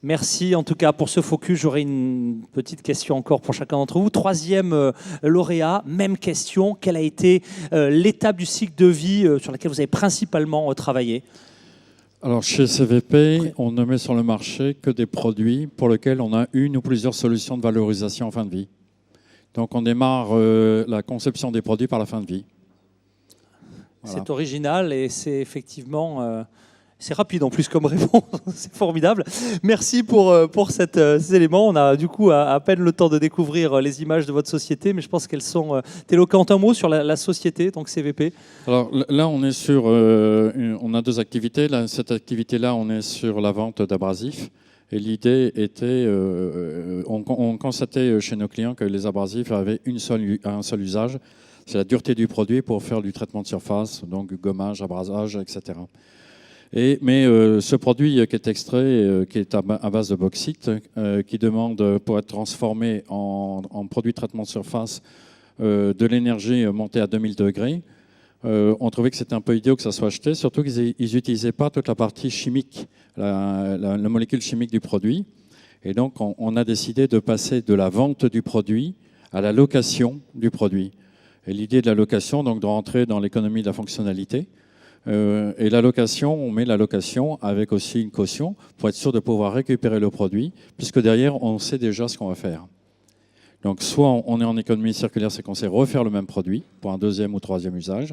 Merci en tout cas pour ce focus. J'aurai une petite question encore pour chacun d'entre vous. 3e lauréat, même question. Quelle a été l'étape du cycle de vie sur laquelle vous avez principalement travaillé? Alors chez CVP, on ne met sur le marché que des produits pour lesquels on a une ou plusieurs solutions de valorisation en fin de vie. Donc on démarre la conception des produits par la fin de vie. Voilà. C'est original et c'est effectivement... C'est rapide en plus comme réponse, c'est formidable. Merci pour ces éléments. On a du coup à peine le temps de découvrir les images de votre société, mais je pense qu'elles sont éloquentes. Un mot sur la société, donc CVP. Alors là, on est sur, on a 2 activités. Là, cette activité-là, on est sur la vente d'abrasifs. Et l'idée était, on constatait chez nos clients que les abrasifs avaient un seul usage, c'est la dureté du produit pour faire du traitement de surface, donc gommage, abrasage, etc. Mais ce produit qui est extrait, qui est à base de bauxite, qui demande, pour être transformé en produit de traitement de surface, de l'énergie montée à 2000 degrés, on trouvait que c'était un peu idiot que ça soit acheté, surtout qu'ils n'utilisaient pas toute la partie chimique, la molécule chimique du produit. Et donc, on a décidé de passer de la vente du produit à la location du produit. Et l'idée de la location, donc, de rentrer dans l'économie de la fonctionnalité. Et la location, on met la location avec aussi une caution pour être sûr de pouvoir récupérer le produit, puisque derrière, on sait déjà ce qu'on va faire. Donc soit on est en économie circulaire, c'est qu'on sait refaire le même produit pour un deuxième ou troisième usage,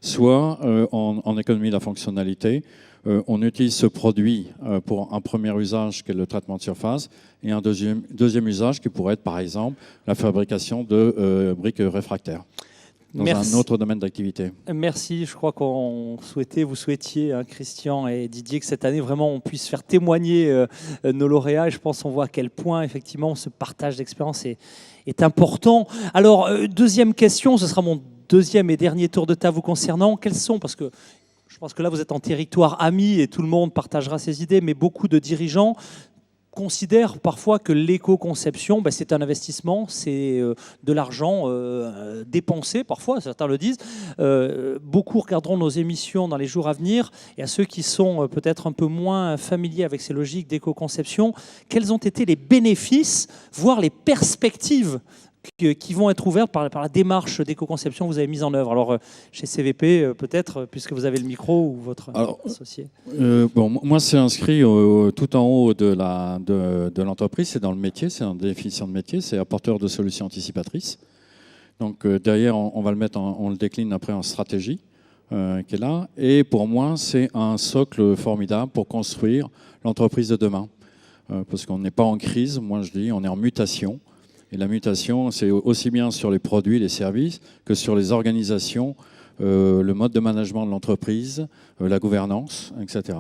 soit en économie de la fonctionnalité, on utilise ce produit pour un premier usage qui est le traitement de surface et un deuxième usage qui pourrait être par exemple la fabrication de briques réfractaires. Dans un autre domaine d'activité. Merci. Je crois vous souhaitiez, hein, Christian et Didier, que cette année, vraiment, on puisse faire témoigner nos lauréats. Et je pense qu'on voit à quel point, effectivement, ce partage d'expérience est important. Alors, deuxième question, ce sera mon deuxième et dernier tour de table vous concernant. Quels sont, parce que je pense que là, vous êtes en territoire ami et tout le monde partagera ses idées, mais beaucoup de dirigeants considèrent parfois que l'éco-conception, c'est un investissement, c'est de l'argent dépensé, parfois, certains le disent. Beaucoup regarderont nos émissions dans les jours à venir, et à ceux qui sont peut-être un peu moins familiers avec ces logiques d'éco-conception, quels ont été les bénéfices, voire les perspectives qui vont être ouvertes par la démarche d'éco-conception que vous avez mise en œuvre. Alors, chez CVP, peut-être, puisque vous avez le micro, ou votre associé. Moi, c'est inscrit tout en haut de l'entreprise, c'est dans le métier, c'est en définition de métier, c'est apporteur de solutions anticipatrices. Donc, derrière, on va le mettre, on le décline après en stratégie, qui est là. Et pour moi, c'est un socle formidable pour construire l'entreprise de demain. Parce qu'on n'est pas en crise, moi je dis, on est en mutation. Et la mutation, c'est aussi bien sur les produits, les services, que sur les organisations, le mode de management de l'entreprise, la gouvernance, etc.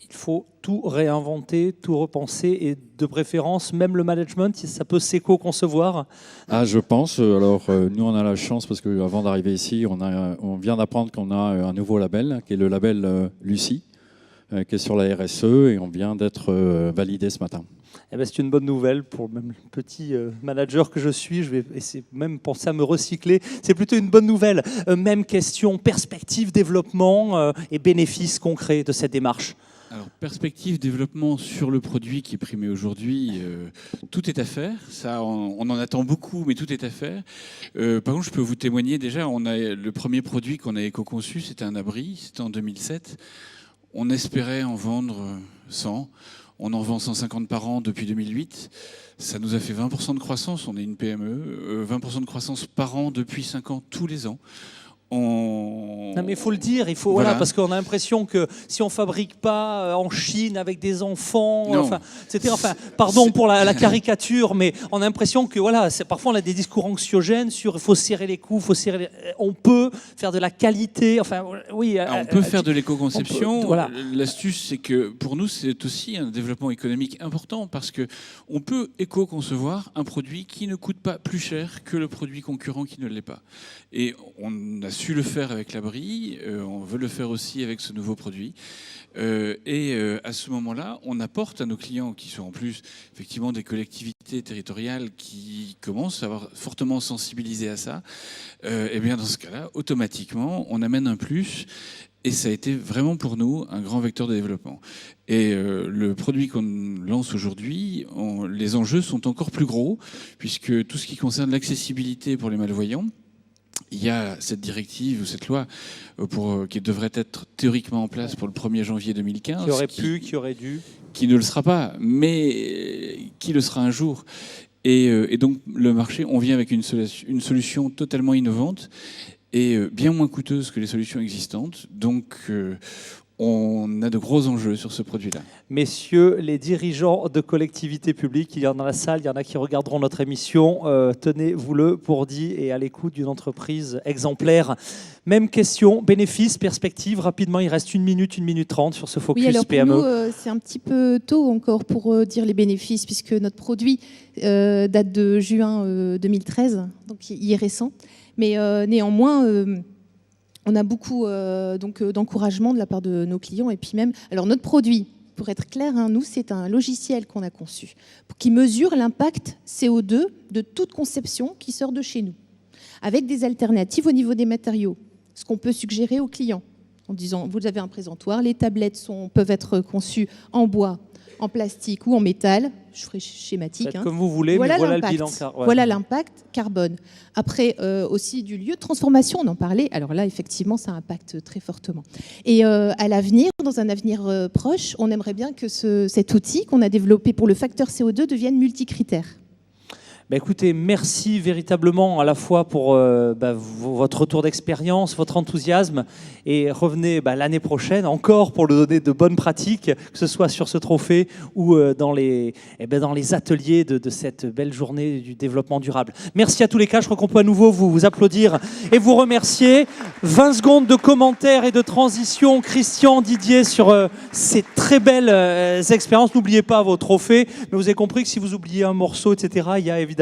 Il faut tout réinventer, tout repenser, et de préférence, même le management, ça peut s'éco-concevoir. Je pense. Alors, nous, on a la chance, parce qu'avant d'arriver ici, on vient d'apprendre qu'on a un nouveau label, qui est le label Lucie, qui est sur la RSE, et on vient d'être validé ce matin. C'est une bonne nouvelle pour même le petit manager que je suis. Je vais essayer même penser à me recycler. C'est plutôt une bonne nouvelle. Même question, perspective, développement et bénéfices concrets de cette démarche. Alors, perspective, développement sur le produit qui est primé aujourd'hui, tout est à faire. Ça, on en attend beaucoup, mais tout est à faire. Par contre, je peux vous témoigner déjà, on a le premier produit qu'on a éco-conçu, c'était un abri, c'était en 2007. On espérait en vendre 100. On en vend 150 par an depuis 2008. Ça nous a fait 20% de croissance. On est une PME. 20% de croissance par an depuis 5 ans, tous les ans. Non, mais il faut le dire, voilà, parce qu'on a l'impression que si on ne fabrique pas en Chine avec des enfants, pardon pour la caricature, mais on a l'impression que parfois on a des discours anxiogènes sur il faut serrer les coups, on peut faire de la qualité, on peut faire de l'éco-conception. Voilà. L'astuce, c'est que pour nous, c'est aussi un développement économique important parce que on peut éco-concevoir un produit qui ne coûte pas plus cher que le produit concurrent qui ne l'est pas. Et on a su le faire avec l'abri, on veut le faire aussi avec ce nouveau produit. À ce moment-là, on apporte à nos clients, qui sont en plus effectivement des collectivités territoriales qui commencent à avoir fortement sensibilisé à ça, et bien dans ce cas-là, automatiquement, on amène un plus. Et ça a été vraiment pour nous un grand vecteur de développement. Et le produit qu'on lance aujourd'hui, les enjeux sont encore plus gros, puisque tout ce qui concerne l'accessibilité pour les malvoyants, il y a cette directive ou cette loi qui devrait être théoriquement en place pour le 1er janvier 2015. Qui aurait dû. Qui ne le sera pas, mais qui le sera un jour. Et donc le marché, on vient avec une solution totalement innovante et bien moins coûteuse que les solutions existantes. Donc on a de gros enjeux sur ce produit-là. Messieurs les dirigeants de collectivités publiques, il y en a dans la salle, il y en a qui regarderont notre émission. Tenez-vous-le pour dit et à l'écoute d'une entreprise exemplaire. Même question, bénéfices, perspectives. Rapidement, il reste 1 minute 30 sur ce focus oui, alors PME. Pour nous, c'est un petit peu tôt encore pour dire les bénéfices, puisque notre produit date de juin 2013, donc il est récent. Mais néanmoins... on a beaucoup d'encouragement de la part de nos clients. Et puis même, alors notre produit, pour être clair, nous, c'est un logiciel qu'on a conçu qui mesure l'impact CO2 de toute conception qui sort de chez nous, avec des alternatives au niveau des matériaux, ce qu'on peut suggérer aux clients en disant, vous avez un présentoir, les tablettes peuvent être conçues en bois en plastique ou en métal. Je ferai schématique. Faites comme vous voulez, mais voilà le bilan. Voilà l'impact carbone. Après, aussi du lieu de transformation, on en parlait. Alors là, effectivement, ça impacte très fortement. Et à l'avenir, dans un avenir proche, on aimerait bien que cet outil qu'on a développé pour le facteur CO2 devienne multicritère. Bah écoutez, merci véritablement à la fois pour votre retour d'expérience, votre enthousiasme, et revenez l'année prochaine encore pour nous donner de bonnes pratiques, que ce soit sur ce trophée ou dans les ateliers de cette belle journée du développement durable. Merci à tous les cas, je crois qu'on peut à nouveau vous applaudir et vous remercier. 20 secondes de commentaires et de transition, Christian, Didier, sur ces très belles expériences. N'oubliez pas vos trophées, mais vous avez compris que si vous oubliez un morceau, etc., il y a évidemment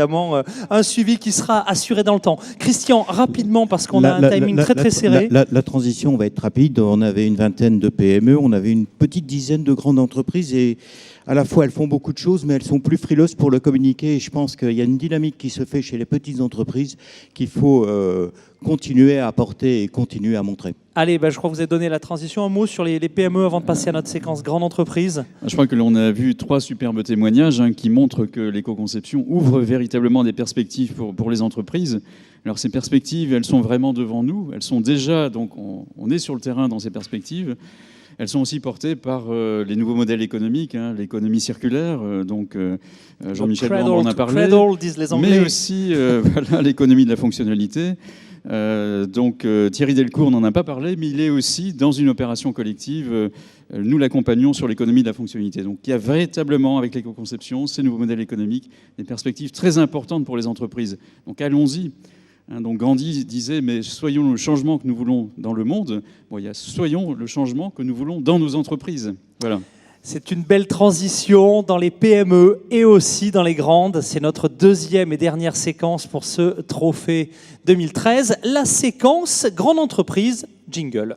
un suivi qui sera assuré dans le temps. Christian, rapidement, parce qu'on a un timing très serré. La transition va être rapide. On avait une vingtaine de PME, on avait une petite dizaine de grandes entreprises et à la fois elles font beaucoup de choses, mais elles sont plus frileuses pour le communiquer. Et je pense qu'il y a une dynamique qui se fait chez les petites entreprises qu'il faut continuer à apporter et continuer à montrer. Allez, je crois que vous avez donné la transition. Un mot sur les PME avant de passer à notre séquence grande entreprise. Je crois que l'on a vu 3 superbes témoignages qui montrent que l'éco-conception ouvre véritablement des perspectives pour les entreprises. Alors ces perspectives, elles sont vraiment devant nous. Elles sont déjà, donc on est sur le terrain dans ces perspectives. Elles sont aussi portées par les nouveaux modèles économiques, l'économie circulaire. Donc Jean-Michel Blanc en a parlé. Cradle, disent les Anglais. Mais aussi l'économie de la fonctionnalité. Donc Thierry Delcourt n'en a pas parlé, mais il est aussi dans une opération collective. Nous l'accompagnons sur l'économie de la fonctionnalité. Donc il y a véritablement, avec l'éco-conception, ces nouveaux modèles économiques, des perspectives très importantes pour les entreprises. Donc allons-y. Donc Gandhi disait, mais soyons le changement que nous voulons dans le monde. Bon, il y a soyons le changement que nous voulons dans nos entreprises. Voilà. C'est une belle transition dans les PME et aussi dans les grandes. C'est notre deuxième et dernière séquence pour ce trophée 2013. La séquence grande entreprise, jingle.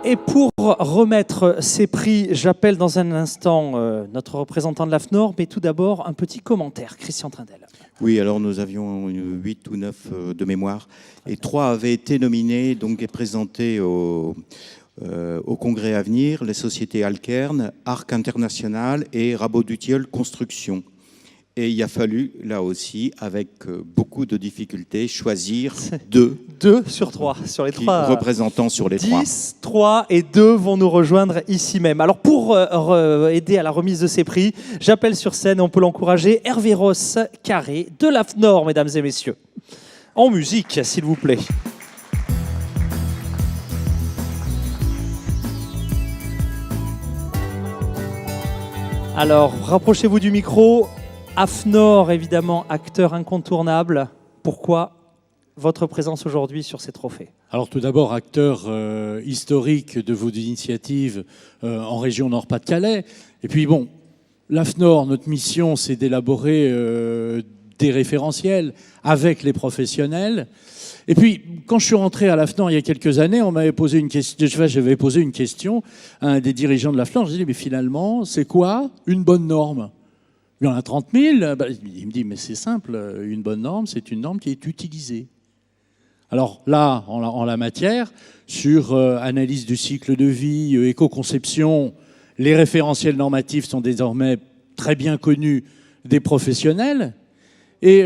Et pour remettre ces prix, j'appelle dans un instant notre représentant de l'AFNOR, mais tout d'abord un petit commentaire. Christian Trindel. Oui, alors nous avions 8 ou 9 de mémoire, et 3 avaient été nominés donc, et présentés au congrès à venir, les sociétés Alkern, Arc International et Rabot Dutiol Construction. Et il a fallu, là aussi, avec beaucoup de difficultés, choisir 2 sur 3. Sur les 3 représentants sur les 3. 10, 3 et 2 vont nous rejoindre ici même. Alors pour aider à la remise de ces prix, j'appelle sur scène, on peut l'encourager, Hervé Ross Carré de l'AFNOR, mesdames et messieurs. En musique, s'il vous plaît. Alors, rapprochez-vous du micro. AFNOR, évidemment, acteur incontournable. Pourquoi votre présence aujourd'hui sur ces trophées? Alors tout d'abord, acteur historique de vos initiatives en région Nord-Pas-de-Calais. Et puis bon, l'AFNOR, notre mission, c'est d'élaborer des référentiels avec les professionnels. Et puis, quand je suis rentré à l'AFNOR il y a quelques années, on m'avait posé une question. J'avais posé une question à un des dirigeants de l'AFNOR. Je disais, mais finalement, c'est quoi une bonne norme? Il y en a 30 000. Il me dit, mais c'est simple, une bonne norme, c'est une norme qui est utilisée. Alors là, en la matière, sur analyse du cycle de vie, éco-conception, les référentiels normatifs sont désormais très bien connus des professionnels. Et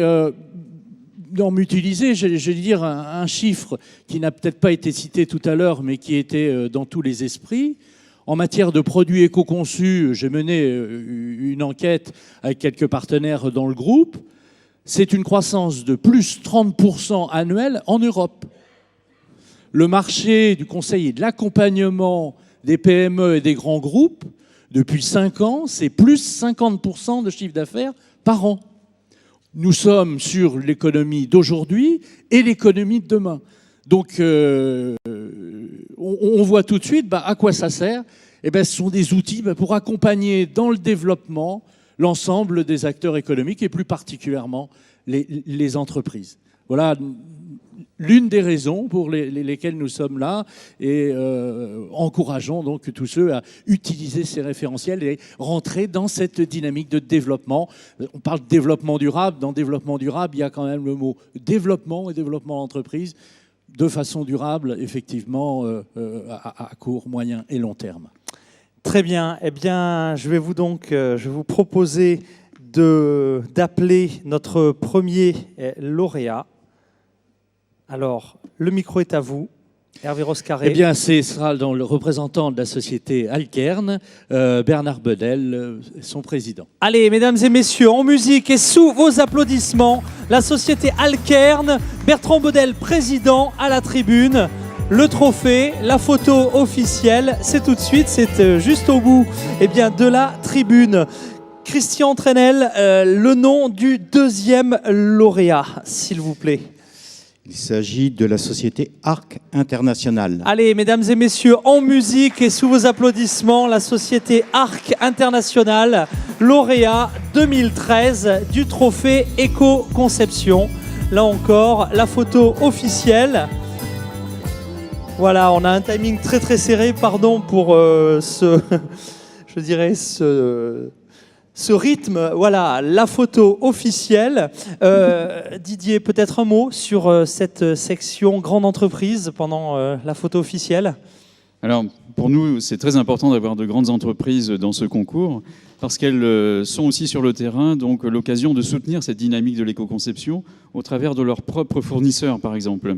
norme utilisée, je vais dire un chiffre qui n'a peut-être pas été cité tout à l'heure, mais qui était dans tous les esprits. En matière de produits éco-conçus, j'ai mené une enquête avec quelques partenaires dans le groupe. C'est une croissance de plus 30% annuelle en Europe. Le marché du conseil et de l'accompagnement des PME et des grands groupes, depuis 5 ans, c'est plus 50% de chiffre d'affaires par an. Nous sommes sur l'économie d'aujourd'hui et l'économie de demain. Donc, on voit tout de suite à quoi ça sert. Eh bien, ce sont des outils pour accompagner dans le développement l'ensemble des acteurs économiques et plus particulièrement les entreprises. voilà l'une des raisons pour lesquelles nous sommes là, et encourageons donc tous ceux à utiliser ces référentiels et rentrer dans cette dynamique de développement. On parle de développement durable. Dans développement durable, il y a quand même le mot développement et développement d'entreprise de façon durable, effectivement, à court, moyen et long terme. Très bien. Eh bien, je vais vous proposer d'appeler notre premier lauréat. Alors, le micro est à vous, Hervé Roscarré. Eh bien, ce sera dans le représentant de la société Alkern, Bernard Bedel, son président. Allez, mesdames et messieurs, en musique et sous vos applaudissements, la société Alkern, Bertrand Bedel, président, à la tribune. Le trophée, la photo officielle, c'est tout de suite, c'est juste au bout de la tribune. Christian Trenel, le nom du deuxième lauréat, s'il vous plaît. Il s'agit de la société Arc International. Allez, mesdames et messieurs, en musique et sous vos applaudissements, la société Arc International, lauréat 2013 du trophée Éco-Conception. Là encore, la photo officielle. Voilà, on a un timing très très serré, pardon pour ce rythme. Voilà, la photo officielle. Didier, peut-être un mot sur cette section grande entreprise pendant la photo officielle? Alors, pour nous, c'est très important d'avoir de grandes entreprises dans ce concours parce qu'elles sont aussi sur le terrain, donc l'occasion de soutenir cette dynamique de l'éco-conception au travers de leurs propres fournisseurs, par exemple.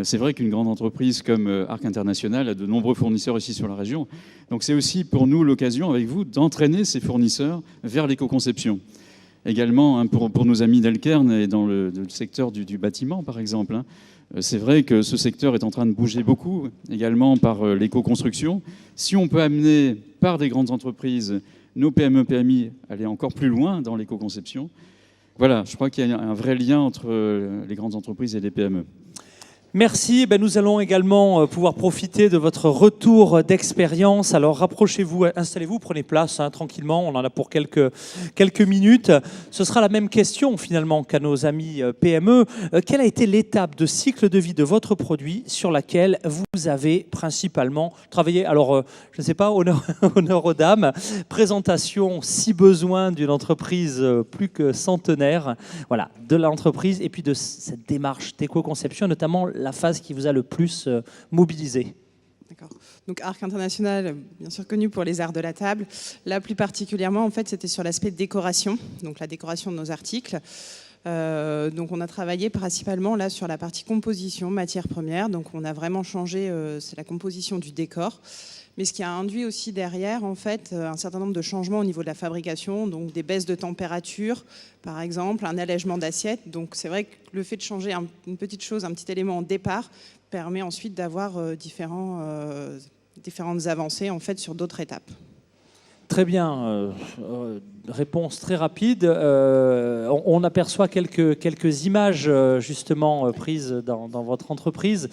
C'est vrai qu'une grande entreprise comme Arc International a de nombreux fournisseurs ici sur la région. Donc c'est aussi pour nous l'occasion, avec vous, d'entraîner ces fournisseurs vers l'éco-conception. Également, pour nos amis d'Alkern et dans le secteur du bâtiment, par exemple, c'est vrai que ce secteur est en train de bouger beaucoup, également par l'éco-construction. Si on peut amener par des grandes entreprises nos PME, PMI à aller encore plus loin dans l'éco-conception, voilà, je crois qu'il y a un vrai lien entre les grandes entreprises et les PME. Merci. Nous allons également pouvoir profiter de votre retour d'expérience. Alors rapprochez-vous, installez-vous, prenez place tranquillement. On en a pour quelques minutes. Ce sera la même question finalement qu'à nos amis PME. Quelle a été l'étape de cycle de vie de votre produit sur laquelle vous avez principalement travaillé? Alors, je ne sais pas, honneur aux dames. Présentation, si besoin, d'une entreprise plus que centenaire. Voilà, de l'entreprise et puis de cette démarche d'éco-conception, notamment la phase qui vous a le plus mobilisé. D'accord. Donc Arc International, bien sûr connu pour les arts de la table. Là, plus particulièrement, en fait, c'était sur l'aspect décoration, donc la décoration de nos articles. Donc on a travaillé principalement là sur la partie composition, matière première. Donc on a vraiment changé, c'est la composition du décor. Mais ce qui a induit aussi derrière, en fait, un certain nombre de changements au niveau de la fabrication, donc des baisses de température, par exemple, un allègement d'assiette. Donc c'est vrai que le fait de changer une petite chose, un petit élément au départ, permet ensuite d'avoir différentes avancées en fait sur d'autres étapes. Très bien, réponse très rapide. On aperçoit quelques images justement prises dans votre entreprise.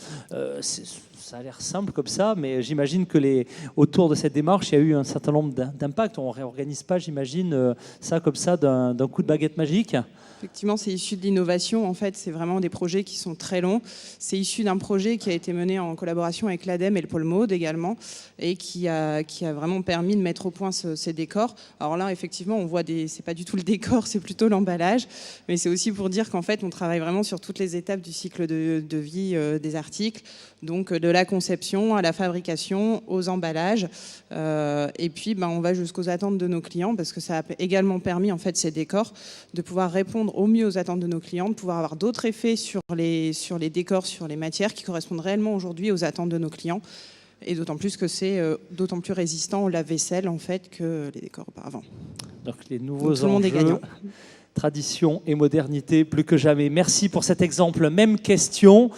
Ça a l'air simple comme ça, mais j'imagine que autour de cette démarche, il y a eu un certain nombre d'impacts. On ne réorganise pas, j'imagine, ça comme ça d'un coup de baguette magique. Effectivement, c'est issu de l'innovation. En fait, c'est vraiment des projets qui sont très longs. C'est issu d'un projet qui a été mené en collaboration avec l'ADEME et le pôle Maude également, et qui a vraiment permis de mettre au point ces décors. Alors là, effectivement, on voit c'est pas du tout le décor, c'est plutôt l'emballage. Mais c'est aussi pour dire qu'en fait, on travaille vraiment sur toutes les étapes du cycle de vie des articles. Donc de la conception à la fabrication, aux emballages. Et puis, on va jusqu'aux attentes de nos clients, parce que ça a également permis, en fait, ces décors, de pouvoir répondre au mieux aux attentes de nos clients, de pouvoir avoir d'autres effets sur les décors, sur les matières qui correspondent réellement aujourd'hui aux attentes de nos clients. Et d'autant plus que c'est d'autant plus résistant au lave-vaisselle en fait que les décors auparavant. Donc les nouveaux tout le monde est gagnant. Tradition et modernité plus que jamais. Merci pour cet exemple. Même question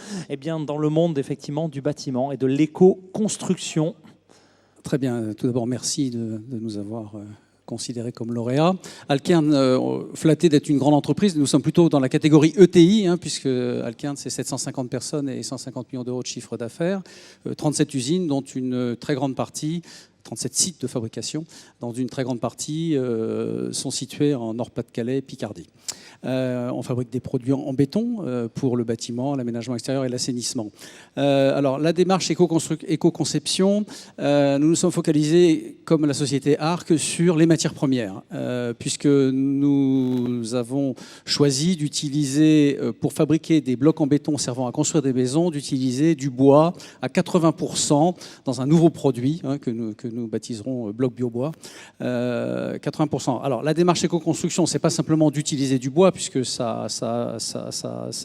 dans le monde effectivement du bâtiment et de l'éco-construction. Très bien. Tout d'abord, merci de nous avoir considérés comme lauréats. Alkern, flatté d'être une grande entreprise, nous sommes plutôt dans la catégorie ETI, puisque Alkern, c'est 750 personnes et 150 millions d'euros de chiffre d'affaires, 37 usines, dont une très grande partie 37 sites de fabrication, dont une très grande partie sont situés en Nord-Pas-de-Calais, Picardie. On fabrique des produits en béton pour le bâtiment, l'aménagement extérieur et l'assainissement. Alors, la démarche éco-conception, nous nous sommes focalisés, comme la société ARC, sur les matières premières, puisque nous avons choisi d'utiliser, pour fabriquer des blocs en béton servant à construire des maisons, d'utiliser du bois à 80% dans un nouveau produit que nous baptiserons bloc biobois. 80%. Alors, la démarche éco-construction, c'est pas simplement d'utiliser du bois, puisque ça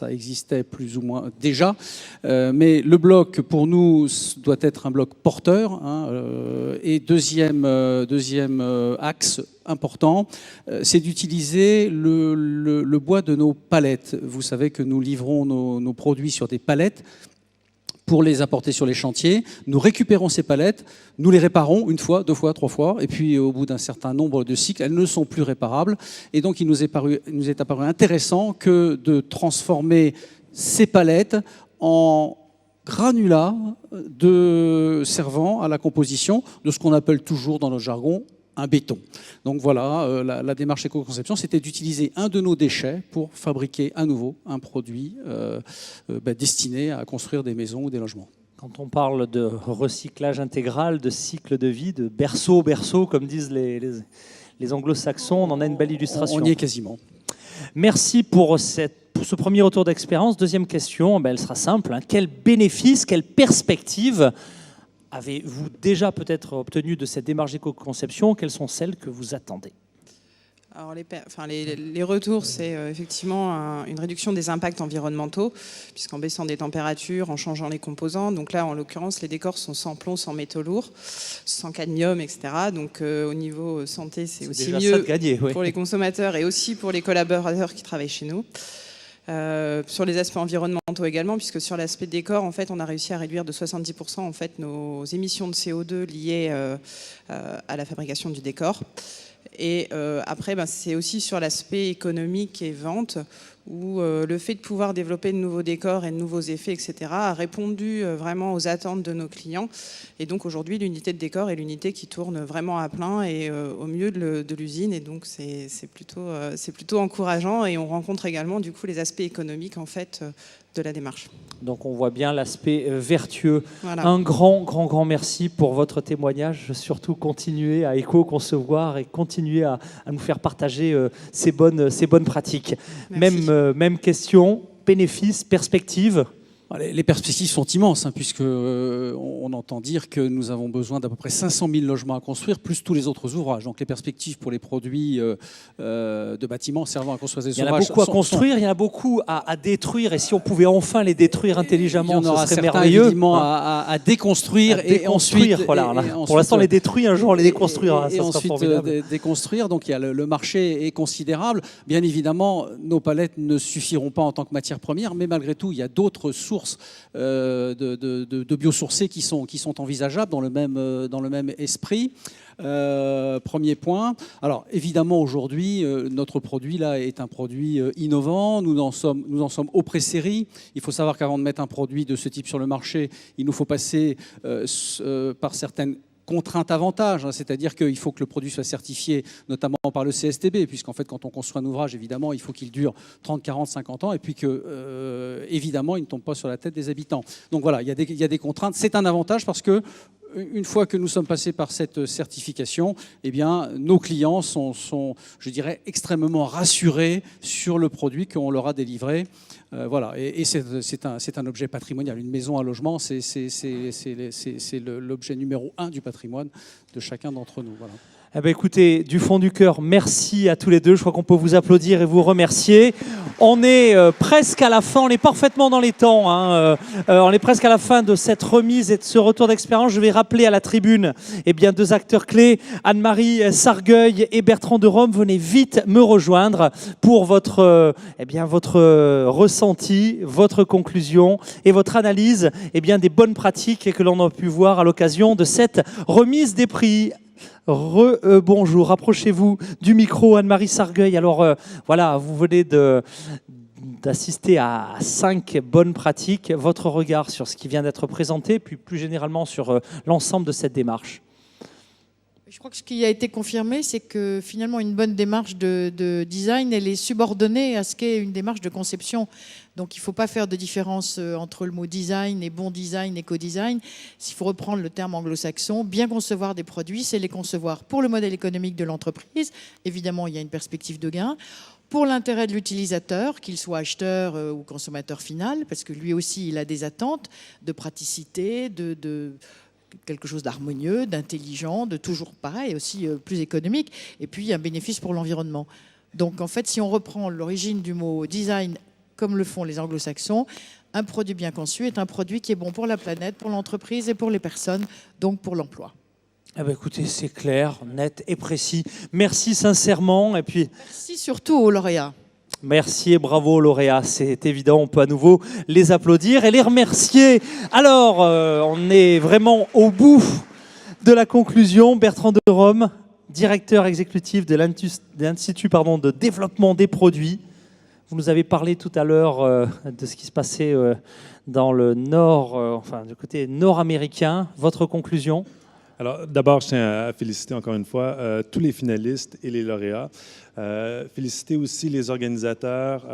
existait plus ou moins déjà. Mais le bloc, pour nous, doit être un bloc porteur. Et deuxième axe important, c'est d'utiliser le bois de nos palettes. Vous savez que nous livrons nos produits sur des palettes pour les apporter sur les chantiers. Nous récupérons ces palettes, nous les réparons une fois, 2 fois, 3 fois, et puis au bout d'un certain nombre de cycles, elles ne sont plus réparables. Et donc il nous est apparu intéressant que de transformer ces palettes en granulats servant à la composition de ce qu'on appelle toujours dans notre jargon un béton. Donc voilà, la démarche éco-conception, c'était d'utiliser un de nos déchets pour fabriquer à nouveau un produit destiné à construire des maisons ou des logements. Quand on parle de recyclage intégral, de cycle de vie, de berceau, comme disent les anglo-saxons, on en a une belle illustration. On y est quasiment. Merci pour ce premier retour d'expérience. Deuxième question, elle sera simple. Quel bénéfice, quelle perspective avez-vous déjà peut-être obtenu de cette démarche d'éco-conception? Quelles sont celles que vous attendez? Alors les retours, c'est effectivement une réduction des impacts environnementaux, puisqu'en baissant des températures, en changeant les composants, donc là en l'occurrence les décors sont sans plomb, sans métaux lourds, sans cadmium, etc. Donc au niveau santé, c'est aussi mieux pour les consommateurs et aussi pour les collaborateurs qui travaillent chez nous. Sur les aspects environnementaux également, puisque sur l'aspect décor, en fait, on a réussi à réduire de 70% en fait, nos émissions de CO2 liées à la fabrication du décor. Et après, c'est aussi sur l'aspect économique et vente, où le fait de pouvoir développer de nouveaux décors et de nouveaux effets, etc., a répondu vraiment aux attentes de nos clients. Et donc aujourd'hui, l'unité de décor est l'unité qui tourne vraiment à plein et au milieu de l'usine. Et donc c'est plutôt encourageant. Et on rencontre également du coup les aspects économiques en fait de la démarche. Donc on voit bien l'aspect vertueux. Voilà. Un grand merci pour votre témoignage. Surtout continuez à éco-concevoir et continuez à nous faire partager ces bonnes pratiques. Même question, bénéfices, perspectives. Les perspectives sont immenses, puisque on entend dire que nous avons besoin d'à peu près 500 000 logements à construire, plus tous les autres ouvrages. Donc les perspectives pour les produits de bâtiments servant à construire des ouvrages... Il y en a beaucoup à construire, il y en a beaucoup à détruire, et si on pouvait enfin les détruire intelligemment, ce serait merveilleux. Évidemment, à déconstruire, et ensuite... Pour l'instant, on les détruit, un jour on les déconstruira. Et ensuite déconstruire, donc il y a le marché est considérable. Bien évidemment, nos palettes ne suffiront pas en tant que matière première, mais malgré tout, il y a d'autres sources de biosourcés qui sont envisageables dans le même esprit. Premier point. Alors évidemment aujourd'hui notre produit là est un produit innovant. Nous en sommes au pré-série. Il faut savoir qu'avant de mettre un produit de ce type sur le marché, il nous faut passer par certaines contrainte avantage, c'est-à-dire qu'il faut que le produit soit certifié notamment par le CSTB, puisqu'en fait quand on construit un ouvrage, évidemment, il faut qu'il dure 30, 40, 50 ans et puis que, évidemment, il ne tombe pas sur la tête des habitants. Donc voilà, il y a des contraintes. C'est un avantage parce que une fois que nous sommes passés par cette certification, eh bien, nos clients sont, je dirais, extrêmement rassurés sur le produit qu'on leur a délivré. Voilà, et c'est un objet patrimonial. Une maison, un logement, c'est l'objet numéro 1 du patrimoine de chacun d'entre nous. Voilà. Eh bien, écoutez, du fond du cœur, merci à tous les deux. Je crois qu'on peut vous applaudir et vous remercier. On est presque à la fin, on est parfaitement dans les temps. On est presque à la fin de cette remise et de ce retour d'expérience. Je vais rappeler à la tribune deux acteurs clés, Anne-Marie Sargueil et Bertrand de Rome. Venez vite me rejoindre pour votre ressenti, votre conclusion et votre analyse des bonnes pratiques que l'on a pu voir à l'occasion de cette remise des prix. Bonjour, rapprochez-vous du micro, Anne-Marie Sargueil. Alors voilà, vous venez d'assister à 5 bonnes pratiques. Votre regard sur ce qui vient d'être présenté, puis plus généralement sur l'ensemble de cette démarche. Je crois que ce qui a été confirmé, c'est que finalement une bonne démarche de design, elle est subordonnée à ce qu'est une démarche de conception. Donc il ne faut pas faire de différence entre le mot design et bon design, éco-design. S'il faut reprendre le terme anglo-saxon, bien concevoir des produits, c'est les concevoir pour le modèle économique de l'entreprise. Évidemment, il y a une perspective de gain. Pour l'intérêt de l'utilisateur, qu'il soit acheteur ou consommateur final, parce que lui aussi, il a des attentes de praticité, de quelque chose d'harmonieux, d'intelligent, de toujours pareil, aussi plus économique, et puis un bénéfice pour l'environnement. Donc en fait, si on reprend l'origine du mot design, comme le font les anglo-saxons, un produit bien conçu est un produit qui est bon pour la planète, pour l'entreprise et pour les personnes, donc pour l'emploi. Ah bah écoutez, c'est clair, net et précis. Merci sincèrement. Et puis, merci surtout aux lauréats. Merci et bravo aux lauréats, c'est évident, on peut à nouveau les applaudir et les remercier. Alors, on est vraiment au bout de la conclusion. Bertrand de Rome, directeur exécutif de l'Institut de développement des produits. Vous nous avez parlé tout à l'heure de ce qui se passait dans le nord, du côté nord-américain. Votre conclusion ? Alors, d'abord, je tiens à féliciter encore une fois tous les finalistes et les lauréats. Féliciter aussi les organisateurs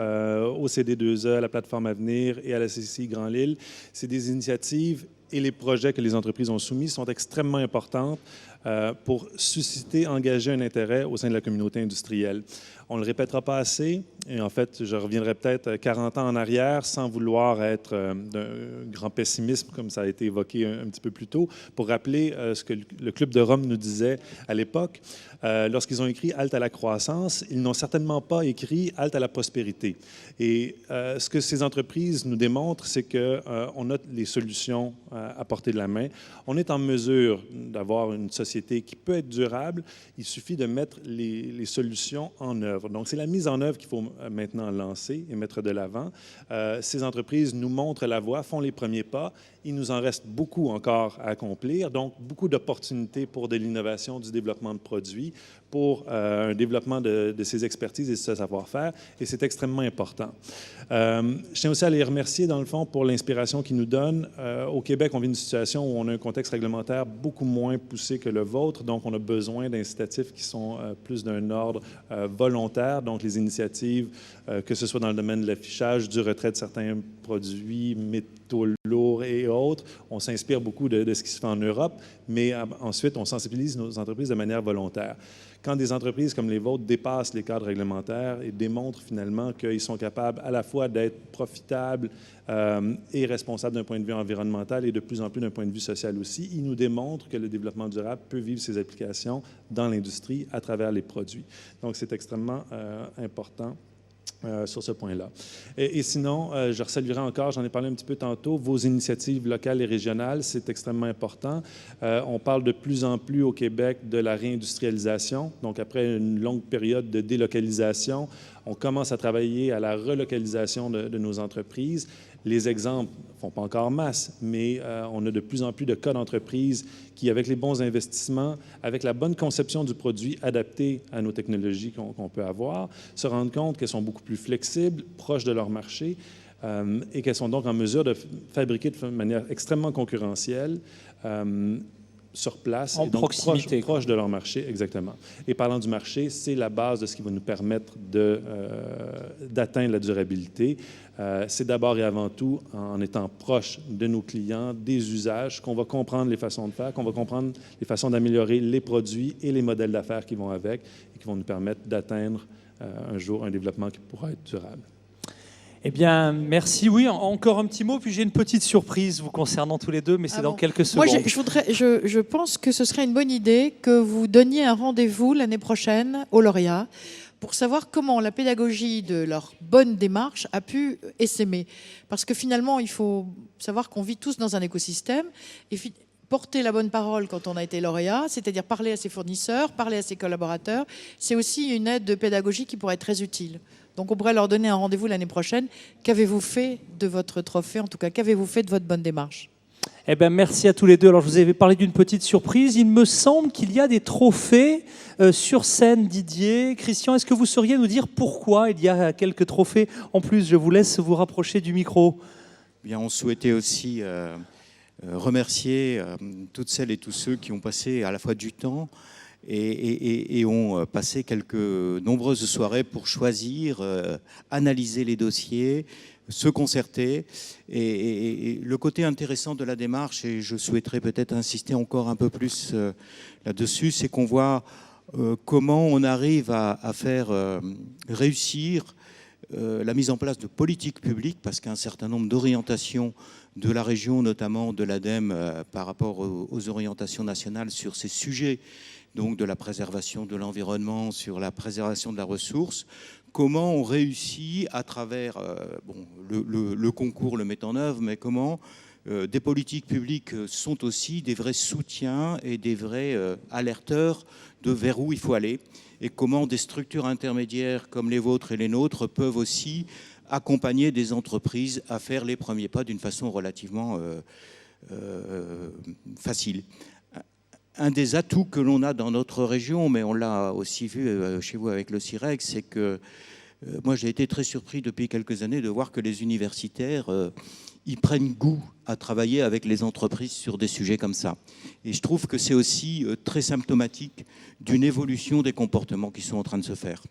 au CD2E, à la plateforme Avenir et à la CCI Grand Lille. C'est des initiatives et les projets que les entreprises ont soumis sont extrêmement importants pour susciter, engager un intérêt au sein de la communauté industrielle. On ne le répétera pas assez, et en fait, je reviendrai peut-être 40 ans en arrière sans vouloir être d'un grand pessimisme, comme ça a été évoqué un petit peu plus tôt, pour rappeler ce que le Club de Rome nous disait à l'époque. Lorsqu'ils ont écrit « Halte à la croissance », ils n'ont certainement pas écrit « Halte à la prospérité ». Et ce que ces entreprises nous démontrent, c'est qu'on a les solutions à portée de la main. On est en mesure d'avoir une société qui peut être durable. Il suffit de mettre les solutions en œuvre. Donc, c'est la mise en œuvre qu'il faut maintenant lancer et mettre de l'avant. Ces entreprises nous montrent la voie, font les premiers pas. Il nous en reste beaucoup encore à accomplir, donc beaucoup d'opportunités pour de l'innovation, du développement de produits, pour un développement de ces expertises et de ce savoir-faire, et c'est extrêmement important. Je tiens aussi à les remercier, dans le fond, pour l'inspiration qu'ils nous donnent. Au Québec, on vit une situation où on a un contexte réglementaire beaucoup moins poussé que le vôtre, donc on a besoin d'incitatifs qui sont plus d'un ordre volontaire, donc les initiatives, que ce soit dans le domaine de l'affichage, du retrait de certains produits, métaux lourds et autres. On s'inspire beaucoup de ce qui se fait en Europe, mais ensuite, on sensibilise nos entreprises de manière volontaire. Quand des entreprises comme les vôtres dépassent les cadres réglementaires et démontrent finalement qu'ils sont capables à la fois d'être profitables et responsables d'un point de vue environnemental et de plus en plus d'un point de vue social aussi, ils nous démontrent que le développement durable peut vivre ses applications dans l'industrie à travers les produits. Donc, c'est extrêmement important. Sur ce point-là. Et sinon, je saluerai encore, j'en ai parlé un petit peu tantôt, vos initiatives locales et régionales, c'est extrêmement important. On parle de plus en plus au Québec de la réindustrialisation. Donc, après une longue période de délocalisation, on commence à travailler à la relocalisation de nos entreprises. Les exemples ne font pas encore masse, mais on a de plus en plus de cas d'entreprises qui, avec les bons investissements, avec la bonne conception du produit adapté à nos technologies qu'on peut avoir, se rendent compte qu'elles sont beaucoup plus flexibles, proches de leur marché et qu'elles sont donc en mesure de fabriquer de manière extrêmement concurrentielle sur place, en et donc proximité, proche de leur marché, exactement. Et parlant du marché, c'est la base de ce qui va nous permettre d'atteindre la durabilité. C'est d'abord et avant tout en étant proche de nos clients, des usages, qu'on va comprendre les façons de faire, qu'on va comprendre les façons d'améliorer les produits et les modèles d'affaires qui vont avec et qui vont nous permettre d'atteindre un jour un développement qui pourra être durable. Eh bien, merci. Oui, encore un petit mot, puis j'ai une petite surprise vous concernant tous les deux, mais c'est dans quelques secondes. Moi, je pense que ce serait une bonne idée que vous donniez un rendez-vous l'année prochaine aux lauréats pour savoir comment la pédagogie de leur bonne démarche a pu essaimer. Parce que finalement, il faut savoir qu'on vit tous dans un écosystème et porter la bonne parole quand on a été lauréat, c'est-à-dire parler à ses fournisseurs, parler à ses collaborateurs, c'est aussi une aide de pédagogie qui pourrait être très utile. Donc on pourrait leur donner un rendez-vous l'année prochaine. Qu'avez-vous fait de votre trophée? En tout cas, qu'avez-vous fait de votre bonne démarche? Eh bien, merci à tous les deux. Alors, je vous avais parlé d'une petite surprise. Il me semble qu'il y a des trophées sur scène, Didier. Christian, est-ce que vous sauriez nous dire pourquoi il y a quelques trophées en plus? Je vous laisse vous rapprocher du micro. Bien, on souhaitait aussi remercier toutes celles et tous ceux qui ont passé à la fois du temps et ont passé nombreuses soirées pour choisir, analyser les dossiers, se concerter. Et le côté intéressant de la démarche, et je souhaiterais peut-être insister encore un peu plus là-dessus, c'est qu'on voit comment on arrive à faire réussir la mise en place de politiques publiques, parce qu'un certain nombre d'orientations de la région, notamment de l'ADEME, par rapport aux orientations nationales sur ces sujets, donc de la préservation de l'environnement, sur la préservation de la ressource, comment on réussit à travers, le concours le met en œuvre, mais comment des politiques publiques sont aussi des vrais soutiens et des vrais alerteurs de vers où il faut aller, et comment des structures intermédiaires comme les vôtres et les nôtres peuvent aussi accompagner des entreprises à faire les premiers pas d'une façon relativement facile. Un des atouts que l'on a dans notre région, mais on l'a aussi vu chez vous avec le CIREC, c'est que moi j'ai été très surpris depuis quelques années de voir que les universitaires ils prennent goût à travailler avec les entreprises sur des sujets comme ça. Et je trouve que c'est aussi très symptomatique d'une évolution des comportements qui sont en train de se faire.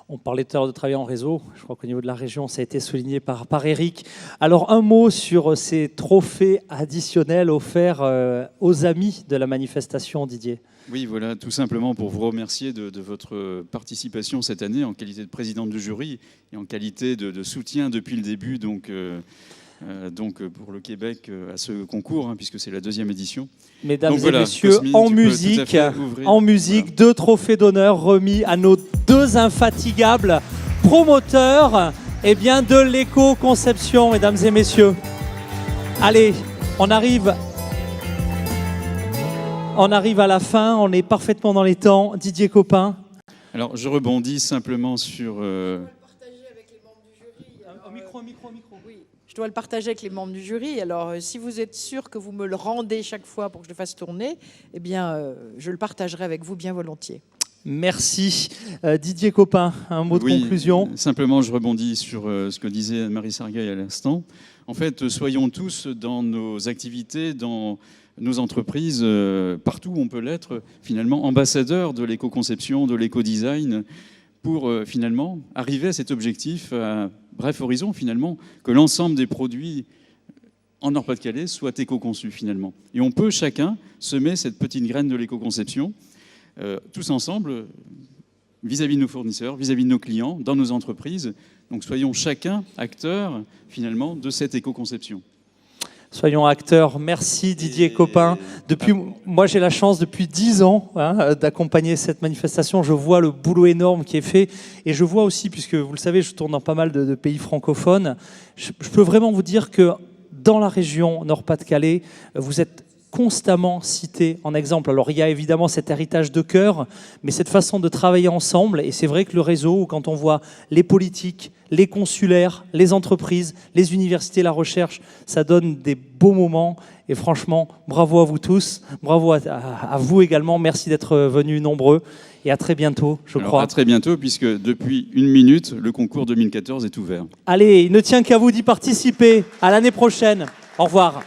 On parlait tout à l'heure de travailler en réseau. Je crois qu'au niveau de la région, ça a été souligné par Eric. Alors, un mot sur ces trophées additionnels offerts aux amis de la manifestation, Didier. Oui, voilà, tout simplement pour vous remercier de votre participation cette année en qualité de présidente du jury et en qualité de soutien depuis le début, donc pour le Québec à ce concours, puisque c'est la 2e édition. Mesdames et messieurs, Cosmine, en musique, 2 trophées d'honneur remis à nos 2 infatigables promoteurs de l'éco-conception, mesdames et messieurs. Allez, on arrive à la fin, on est parfaitement dans les temps. Didier Copin. Alors, je rebondis simplement sur... Je dois le partager avec les membres du jury. Alors, si vous êtes sûr que vous me le rendez chaque fois pour que je le fasse tourner, eh bien, je le partagerai avec vous bien volontiers. Merci. Didier Copin, un mot de conclusion. Simplement, je rebondis sur ce que disait Marie Sargueil à l'instant. En fait, soyons tous dans nos activités, dans nos entreprises, partout où on peut l'être, finalement, ambassadeurs de l'éco-conception, de l'éco-design, pour finalement arriver à cet objectif, à bref horizon finalement, que l'ensemble des produits en Nord-Pas-de-Calais soient éco-conçus finalement. Et on peut chacun semer cette petite graine de l'éco-conception, tous ensemble, vis-à-vis de nos fournisseurs, vis-à-vis de nos clients, dans nos entreprises. Donc soyons chacun acteurs finalement de cette éco-conception. Soyons acteurs. Merci Didier Copin. Moi, j'ai la chance depuis 10 ans d'accompagner cette manifestation. Je vois le boulot énorme qui est fait. Et je vois aussi, puisque vous le savez, je tourne dans pas mal de pays francophones, je peux vraiment vous dire que dans la région Nord-Pas-de-Calais, vous êtes constamment cité en exemple. Alors, il y a évidemment cet héritage de cœur, mais cette façon de travailler ensemble. Et c'est vrai que le réseau, quand on voit les politiques, les consulaires, les entreprises, les universités, la recherche, ça donne des beaux moments. Et franchement, bravo à vous tous, bravo à vous également. Merci d'être venus nombreux et à très bientôt, je crois. À très bientôt, puisque depuis 1 minute, le concours 2014 est ouvert. Allez, il ne tient qu'à vous d'y participer. À l'année prochaine. Au revoir.